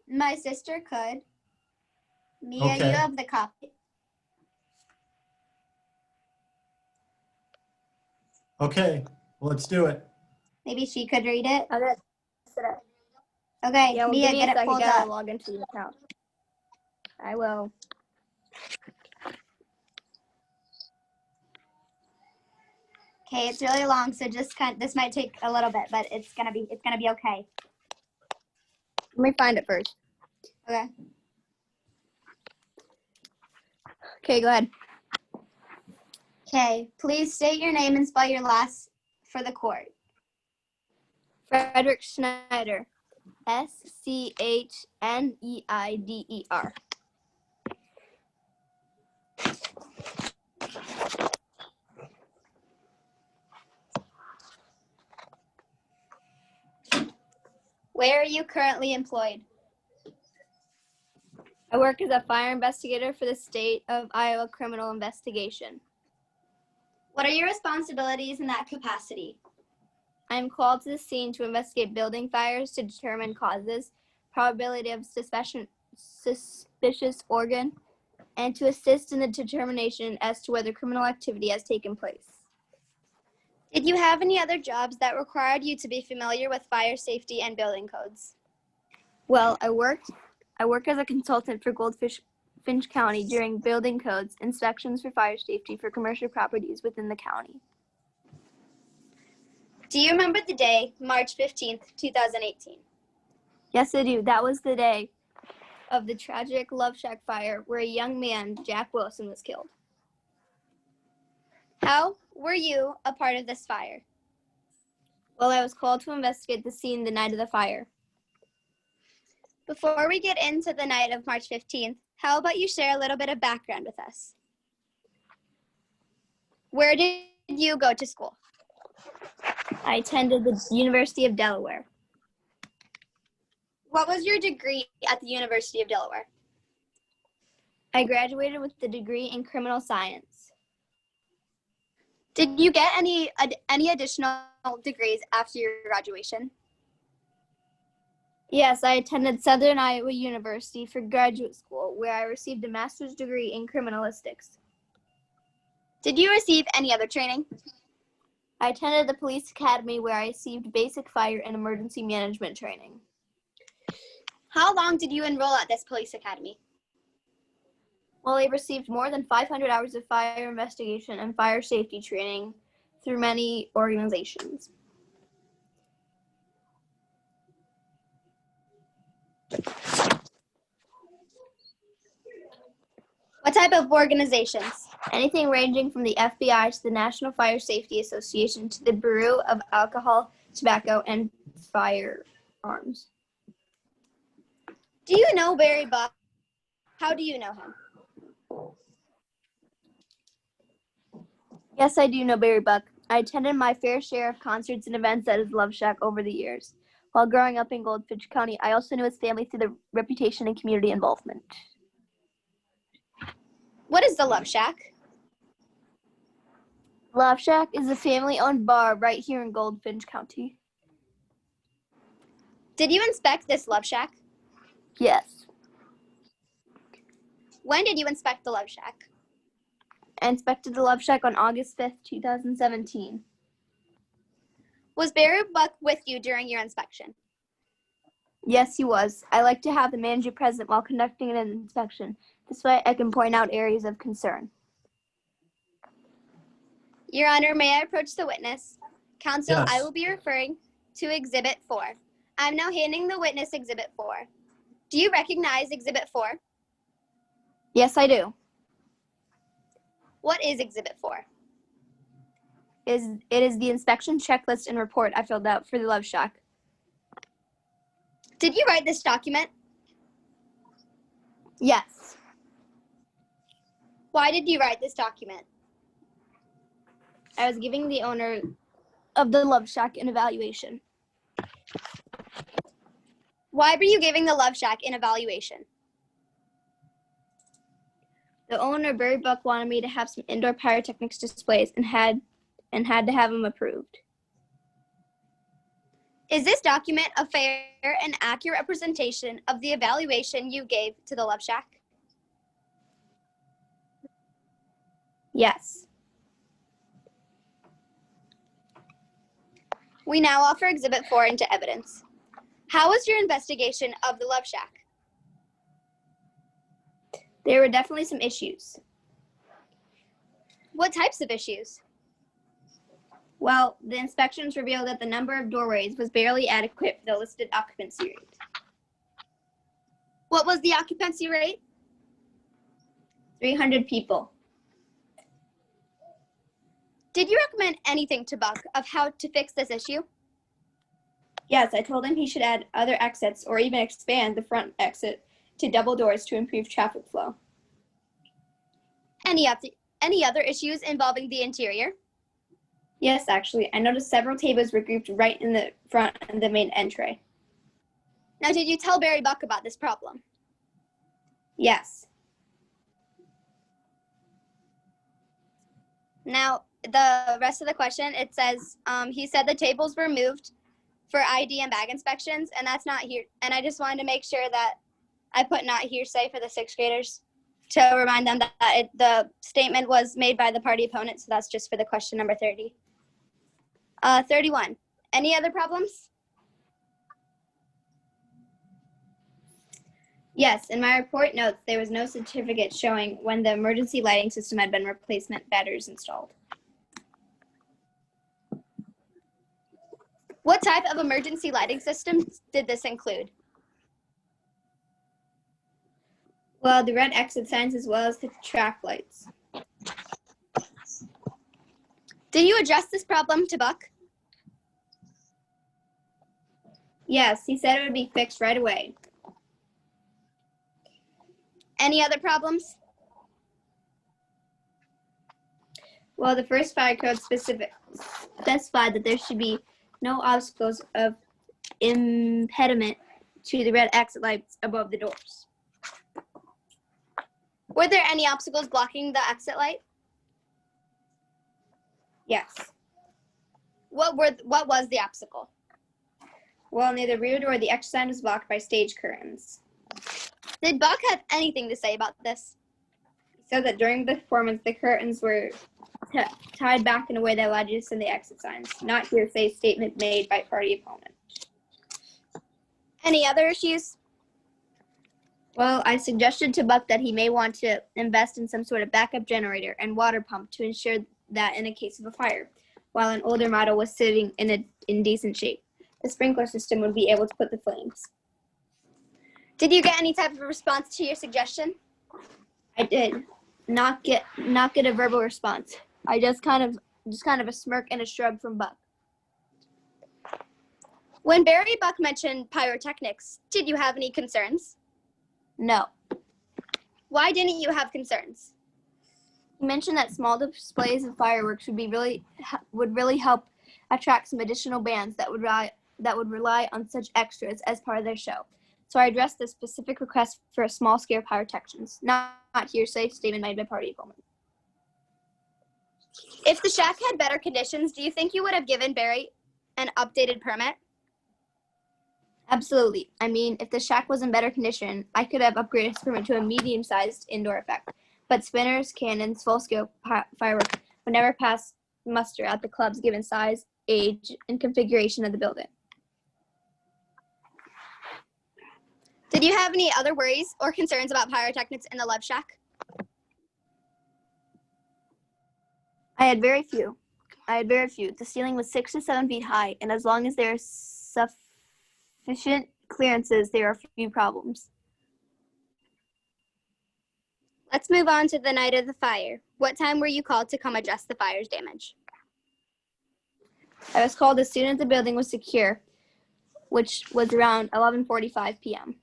C: My sister could. Mia,
A: Okay.
C: you have the copy.
A: Okay, well, let's do it.
C: Maybe she could read it.
D: Okay.
C: Okay,
D: Yeah, well,
C: Mia,
D: give me
C: get
D: a
C: it
D: second.
C: pulled
D: Gotta
C: up.
D: log into the account. I will.
C: Okay, it's really long, so this might take a little bit, but it's gonna be okay.
D: Let me find it first.
C: Okay.
D: Okay, go ahead.
C: Okay, please state your name and spell your last for the court.
D: Frederick Schneider. Schneider.
C: Where are you currently employed?
D: I work as a fire investigator for the state of Iowa Criminal Investigation.
C: What are your responsibilities in that capacity?
D: I am called to the scene to investigate building fires to determine causes, probability of suspicious organ, and to assist in the determination as to whether criminal activity has taken place.
C: Did you have any other jobs that required you to be familiar with fire safety and building codes?
D: Well, I work as a consultant for Finch County during building codes inspections for fire safety for commercial properties within the county.
C: Do you remember the day, March 15th, 2018?
D: Yes, I do. That was the day of the tragic Love Shack fire where a young man, Jack Wilson, was killed.
C: How were you a part of this fire?
D: Well, I was called to investigate the scene the night of the fire.
C: Before we get into the night of March 15th, how about you share a little bit of background with us? Where did you go to school?
D: I attended the University of Delaware.
C: What was your degree at the University of Delaware?
D: I graduated with the degree in criminal science.
C: Did you get any additional degrees after your graduation?
D: Yes, I attended Southern Iowa University for graduate school, where I received a master's degree in criminalistics.
C: Did you receive any other training?
D: I attended the police academy, where I received basic fire and emergency management training.
C: How long did you enroll at this police academy?
D: Well, I received more than 500 hours of fire investigation and fire safety training through many organizations.
C: What type of organizations?
D: Anything ranging from the FBI to the National Fire Safety Association to the Bureau of Alcohol, Tobacco, and Firearms.
C: Do you know Barry Buck? How do you know him?
D: Yes, I do know Barry Buck. I attended my fair share of concerts and events at his Love Shack over the years. While growing up in Goldfinch County, I also knew his family through the reputation and community involvement.
C: What is the Love Shack? Love Shack is a family-owned bar right here in Goldfinch County.
H: Did you inspect this Love Shack?
C: Yes.
H: When did you inspect the Love Shack?
C: I inspected the Love Shack on August 5th, 2017.
H: Was Barry Buck with you during your inspection?
C: Yes, he was. I like to have the manager present while conducting an inspection. This way I can point out areas of concern.
H: Your Honor, may I approach the witness? Counsel,
A: Yes.
H: I will be referring to Exhibit 4. I'm now handing the witness Exhibit 4. Do you recognize Exhibit 4?
C: Yes, I do.
H: What is Exhibit 4?
C: It is the inspection checklist and report I filled out for the Love Shack.
H: Did you write this document?
C: Yes.
H: Why did you write this document?
C: I was giving the owner of the Love Shack an evaluation.
H: Why were you giving the Love Shack an evaluation?
C: The owner, Barry Buck, wanted me to have some indoor pyrotechnics displays and had to have them approved.
H: Is this document a fair and accurate representation of the evaluation you gave to the Love Shack?
C: Yes.
H: We now offer Exhibit 4 into evidence. How was your investigation of the Love Shack?
C: There were definitely some issues.
H: What types of issues?
C: Well, the inspections revealed that the number of doorways was barely adequate for the listed occupancy rate.
H: What was the occupancy rate?
C: 300 people.
H: Did you recommend anything to Buck of how to fix this issue?
C: Yes, I told him he should add other exits or even expand the front exit to double doors to improve traffic flow.
H: Any other issues involving the interior?
C: Yes, actually, I noticed several tables were grouped right in the front of the main entry.
H: Now, did you tell Barry Buck about this problem?
C: Yes.
H: Now, the rest of the question, it says, he said the tables were moved for ID and bag inspections, and that's not here. And I just wanted to make sure that I put not hearsay for the sixth graders to remind them that the statement was made by the party opponent, so that's just for the question number 30. 31, any other problems?
C: Yes, in my report notes, there was no certificate showing when the emergency lighting system had been replacement batteries installed.
H: What type of emergency lighting systems did this include?
C: Well, the red exit signs as well as the track lights.
H: Did you address this problem to Buck?
C: Yes, he said it would be fixed right away.
H: Any other problems?
C: Well, the first fire code specified that there should be no obstacles of impediment to the red exit lights above the doors.
H: Were there any obstacles blocking the exit light?
C: Yes.
H: What was the obstacle?
C: Well, near the rear door, the exit sign was blocked by stage curtains.
H: Did Buck have anything to say about this?
C: He said that during the performance, the curtains were tied back in a way that allowed you to see the exit signs. Not hearsay statement made by party opponent.
H: Any other issues?
C: Well, I suggested to Buck that he may want to invest in some sort of backup generator and water pump to ensure that in a case of a fire, while an older model was sitting in decent shape, the sprinkler system would be able to put the flames.
H: Did you get any type of response to your suggestion?
C: I did not get a verbal response. I just kind of a smirk and a shrug from Buck.
H: When Barry Buck mentioned pyrotechnics, did you have any concerns?
C: No.
H: Why didn't you have concerns?
C: He mentioned that small displays of fireworks would really help attract some additional bands that would rely on such extras as part of their show. So I addressed the specific request for a small scale pyrotechnics, not hearsay statement made by party opponent.
H: If the shack had better conditions, do you think you would have given Barry an updated permit?
C: Absolutely. I mean, if the shack was in better condition, I could have upgraded his permit to a medium-sized indoor effect. But spinners, cannons, full-scale fireworks would never pass muster at the club's given size, age, and configuration of the building.
H: Did you have any other worries or concerns about pyrotechnics in the Love Shack?
C: I had very few. The ceiling was 6 to 7 feet high, and as long as there are sufficient clearances, there are few problems.
H: Let's move on to the night of the fire. What time were you called to come address the fire's damage?
C: I was called as soon as the building was secure, which was around 11:45 p.m.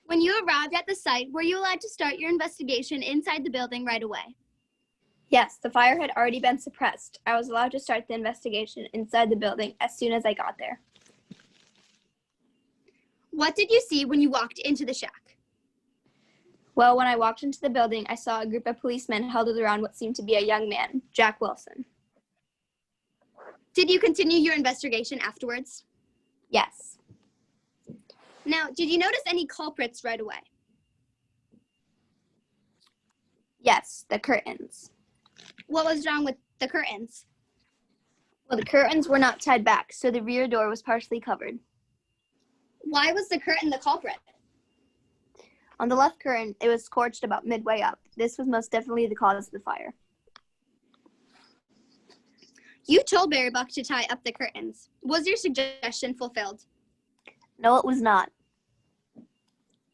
H: When you arrived at the site, were you allowed to start your investigation inside the building right away?
C: Yes, the fire had already been suppressed. I was allowed to start the investigation inside the building as soon as I got there.
H: What did you see when you walked into the shack?
C: Well, when I walked into the building, I saw a group of policemen huddled around what seemed to be a young man, Jack Wilson.
H: Did you continue your investigation afterwards?
C: Yes.
H: Now, did you notice any culprits right away?
C: Yes, the curtains.
H: What was wrong with the curtains?
C: Well, the curtains were not tied back, so the rear door was partially covered.
H: Why was the curtain the culprit?
C: On the left curtain, it was scorched about midway up. This was most definitely the cause of the fire.
H: You told Barry Buck to tie up the curtains. Was your suggestion fulfilled?
C: No, it was not.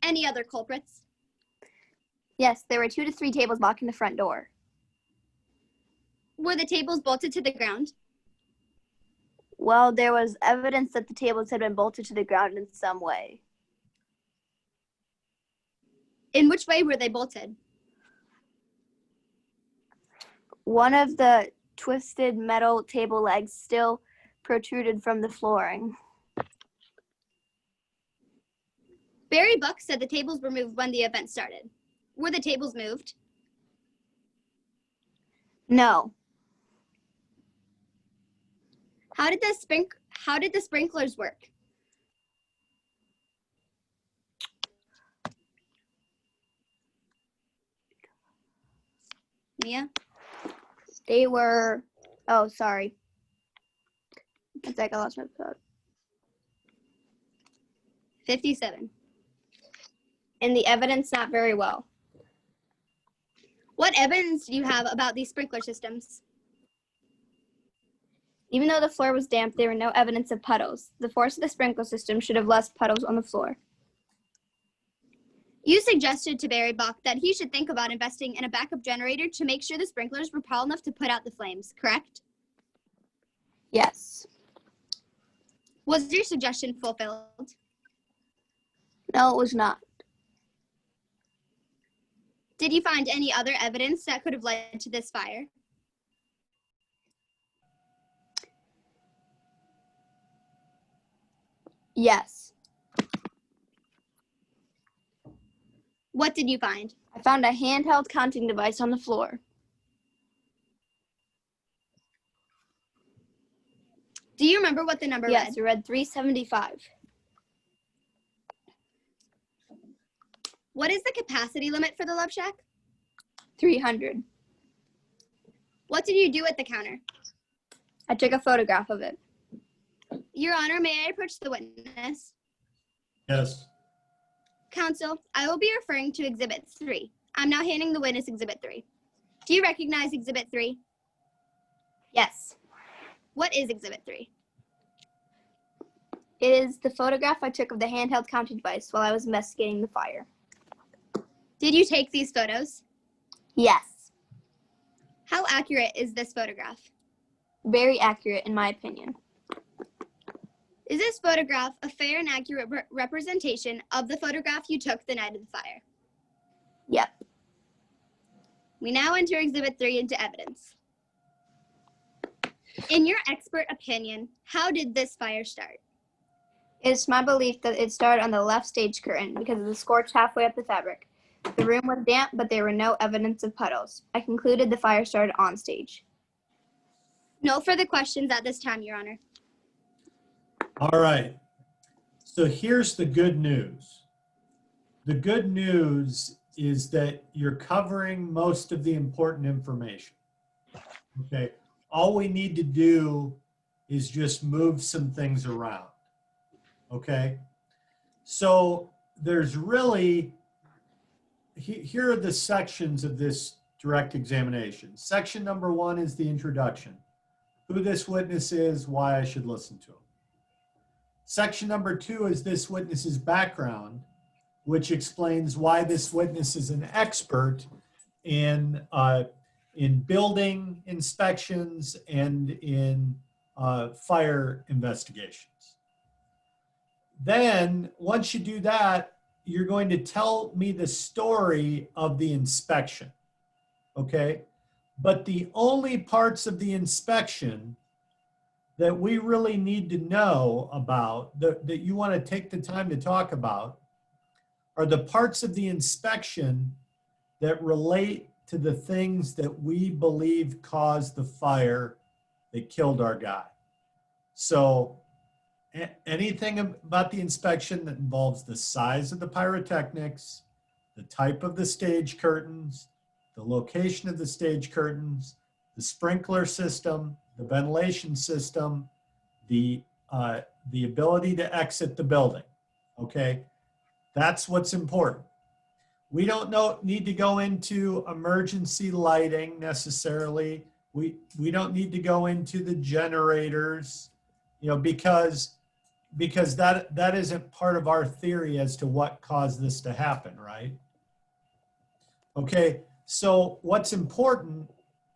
H: Any other culprits?
C: Yes, there were 2 to 3 tables blocking the front door.
H: Were the tables bolted to the ground?
C: Well, there was evidence that the tables had been bolted to the ground in some way.
H: In which way were they bolted?
C: One of the twisted metal table legs still protruded from the flooring.
H: Barry Buck said the tables were moved when the event started. Were the tables moved?
C: No.
H: How did the sprinklers work? Mia?
C: They were, oh, sorry. One sec, I lost my thought.
H: 57.
C: And the evidence not very well.
H: What evidence do you have about these sprinkler systems?
C: Even though the floor was damp, there were no evidence of puddles. The force of the sprinkler system should have left puddles on the floor.
H: You suggested to Barry Buck that he should think about investing in a backup generator to make sure the sprinklers were powerful enough to put out the flames, correct?
C: Yes.
H: Was your suggestion fulfilled?
C: No, it was not.
H: Did you find any other evidence that could have led to this fire?
C: Yes.
H: What did you find?
C: I found a handheld counting device on the floor.
H: Do you remember what the number
C: Yes,
H: read?
C: it read 375.
H: What is the capacity limit for the Love Shack?
C: 300.
H: What did you do at the counter?
C: I took a photograph of it.
H: Your Honor, may I approach the witness?
A: Yes.
H: Counsel, I will be referring to Exhibit 3. I'm now handing the witness Exhibit 3. Do you recognize Exhibit 3?
C: Yes.
H: What is Exhibit 3?
C: It is the photograph I took of the handheld counting device while I was investigating the fire.
H: Did you take these photos?
C: Yes.
H: How accurate is this photograph?
C: Very accurate in my opinion.
H: Is this photograph a fair and accurate representation of the photograph you took the night of the fire?
C: Yep.
H: We now enter Exhibit 3 into evidence. In your expert opinion, how did this fire start?
C: It's my belief that it started on the left stage curtain because of the scorch halfway up the fabric. The room was damp, but there were no evidence of puddles. I concluded the fire started on stage.
H: No further questions at this time, Your Honor.
A: All right. So here's the good news. The good news is that you're covering most of the important information. Okay. All we need to do is just move some things around. Okay. So there's really, here are the sections of this direct examination. Section number 1 is the introduction. Who this witness is, why I should listen to him. Section number 2 is this witness's background, which explains why this witness is an expert in building inspections and in fire investigations. Then, once you do that, you're going to tell me the story of the inspection, okay? But the only parts of the inspection that we really need to know about, that you want to take the time to talk about, are the parts of the inspection that relate to the things that we believe caused the fire that killed our guy. So anything about the inspection that involves the size of the pyrotechnics, the type of the stage curtains, the location of the stage curtains, the sprinkler system, the ventilation system, the ability to exit the building, okay? That's what's important. We don't need to go into emergency lighting necessarily. We don't need to go into the generators, you know, because that isn't part of our theory as to what caused this to happen, right? Okay, so what's important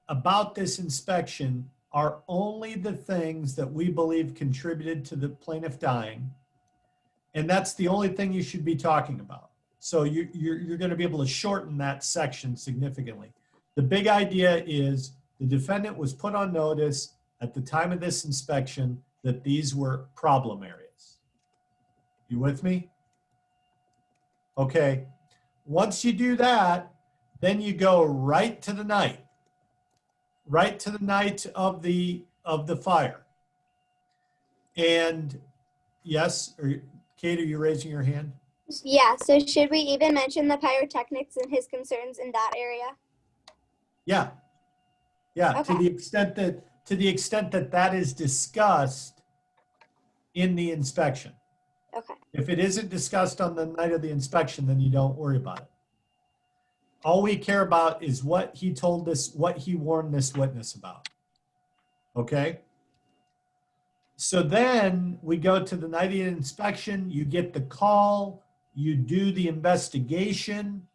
A: about this inspection are only the things that we believe contributed to the plaintiff dying, and that's the only thing you should be talking about. So you're going to be able to shorten that section significantly. The big idea is the defendant was put on notice at the time of this inspection that these were problem areas. You with me? Okay. Once you do that, then you go right to the night of the fire. And yes, Kate, are you raising your hand?
C: Yeah, so should we even mention the pyrotechnics and his concerns in that area?
A: Yeah. Yeah,
C: Okay.
A: to the extent that that is discussed in the inspection.
C: Okay.
A: If it isn't discussed on the night of the inspection, then you don't worry about it. All we care about is what he told us, what he warned this witness about. Okay? So then we go to the night of the inspection, you get the call, you do the investigation,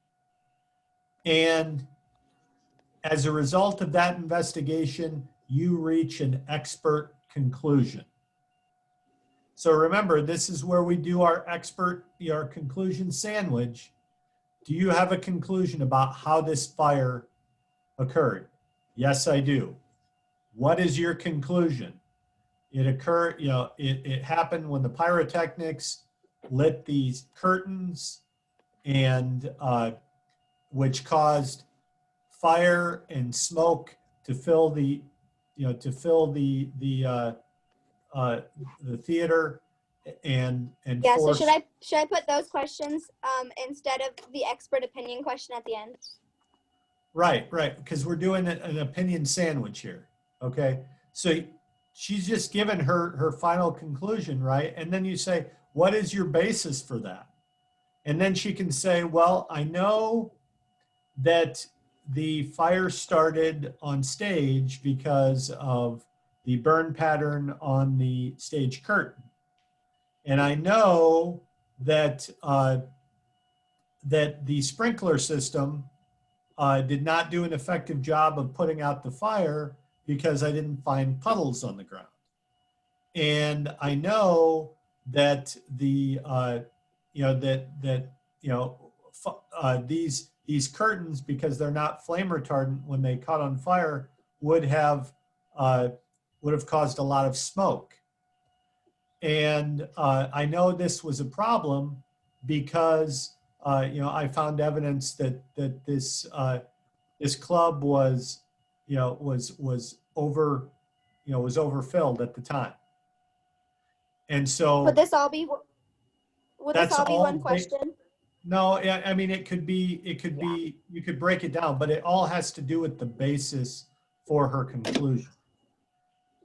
A: and as a result of that investigation, you reach an expert conclusion. So remember, this is where we do our conclusion sandwich. Do you have a conclusion about how this fire occurred? Yes, I do. What is your conclusion? It occurred, it happened when the pyrotechnics lit these curtains and which caused fire and smoke to fill the theater and
C: Yeah, so
A: force.
C: should I put those questions instead of the expert opinion question at the end?
A: Right, because we're doing an opinion sandwich here, okay? So she's just given her final conclusion, right? And then you say, what is your basis for that? And then she can say, well, I know that the fire started on stage because of the burn pattern on the stage curtain. And I know that, that the sprinkler system did not do an effective job of putting out the fire because I didn't find puddles on the ground. And I know that the these curtains, because they're not flame retardant, when they caught on fire, would have caused a lot of smoke. And I know this was a problem because I found evidence that this club was, was overfilled at the time. And so
C: Would this all be
A: that's all
C: one
A: ba-
C: question?
A: no, I mean, it could be, you could break it down, but it all has to do with the basis for her conclusion.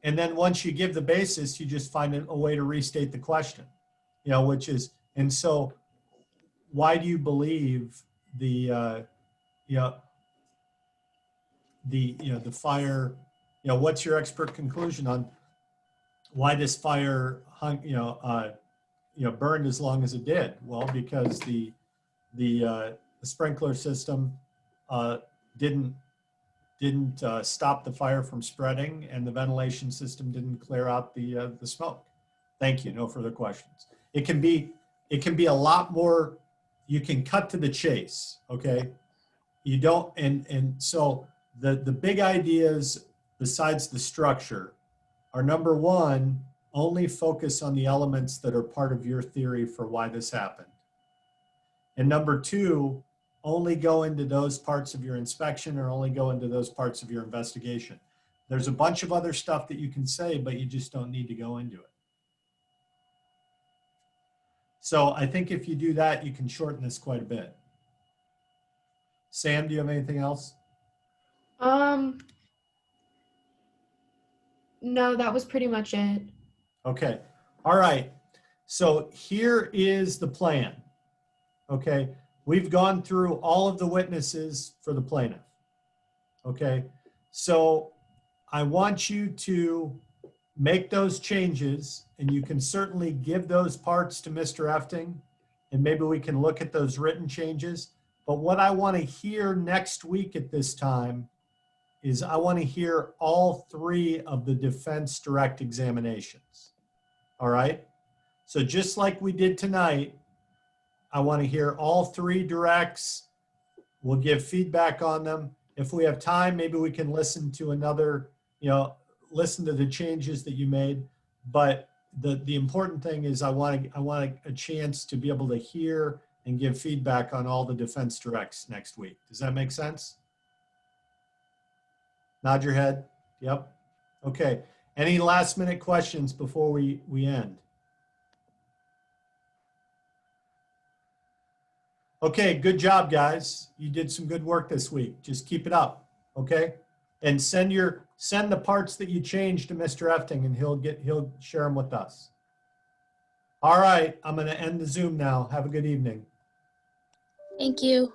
A: And then once you give the basis, you just find a way to restate the question, which is, and so why do you believe the fire, what's your expert conclusion on why this fire hung, burned as long as it did? Well, because the sprinkler system didn't stop the fire from spreading, and the ventilation system didn't clear out the smoke. Thank you. No further questions. It can be a lot more. You can cut to the chase. Okay. You don't, and so the big ideas besides the structure are, number one, only focus on the elements that are part of your theory for why this happened. And number two, only go into those parts of your inspection or only go into those parts of your investigation. There's a bunch of other stuff that you can say, but you just don't need to go into it. So I think if you do that, you can shorten this quite a bit. Sam, do you have anything else?
F: No, that was pretty much it.
A: Okay. All right. So here is the plan. Okay. We've gone through all of the witnesses for the plaintiff. Okay. So I want you to make those changes, and you can certainly give those parts to Mr. Efting, and maybe we can look at those written changes. But what I want to hear next week at this time is I want to hear all three of the defense direct examinations. All right. So just like we did tonight, I want to hear all three directs. We'll give feedback on them. If we have time, maybe we can listen to another, listen to the changes that you made. But the important thing is I want a chance to be able to hear and give feedback on all the defense directs next week. Does that make sense? Nod your head. Yep. Okay. Any last minute questions before we end? Okay, good job, guys. You did some good work this week. Just keep it up, okay? And send the parts that you changed to Mr. Efting, and he'll share them with us. All right, I'm going to end the Zoom now. Have a good evening.
G: Thank you.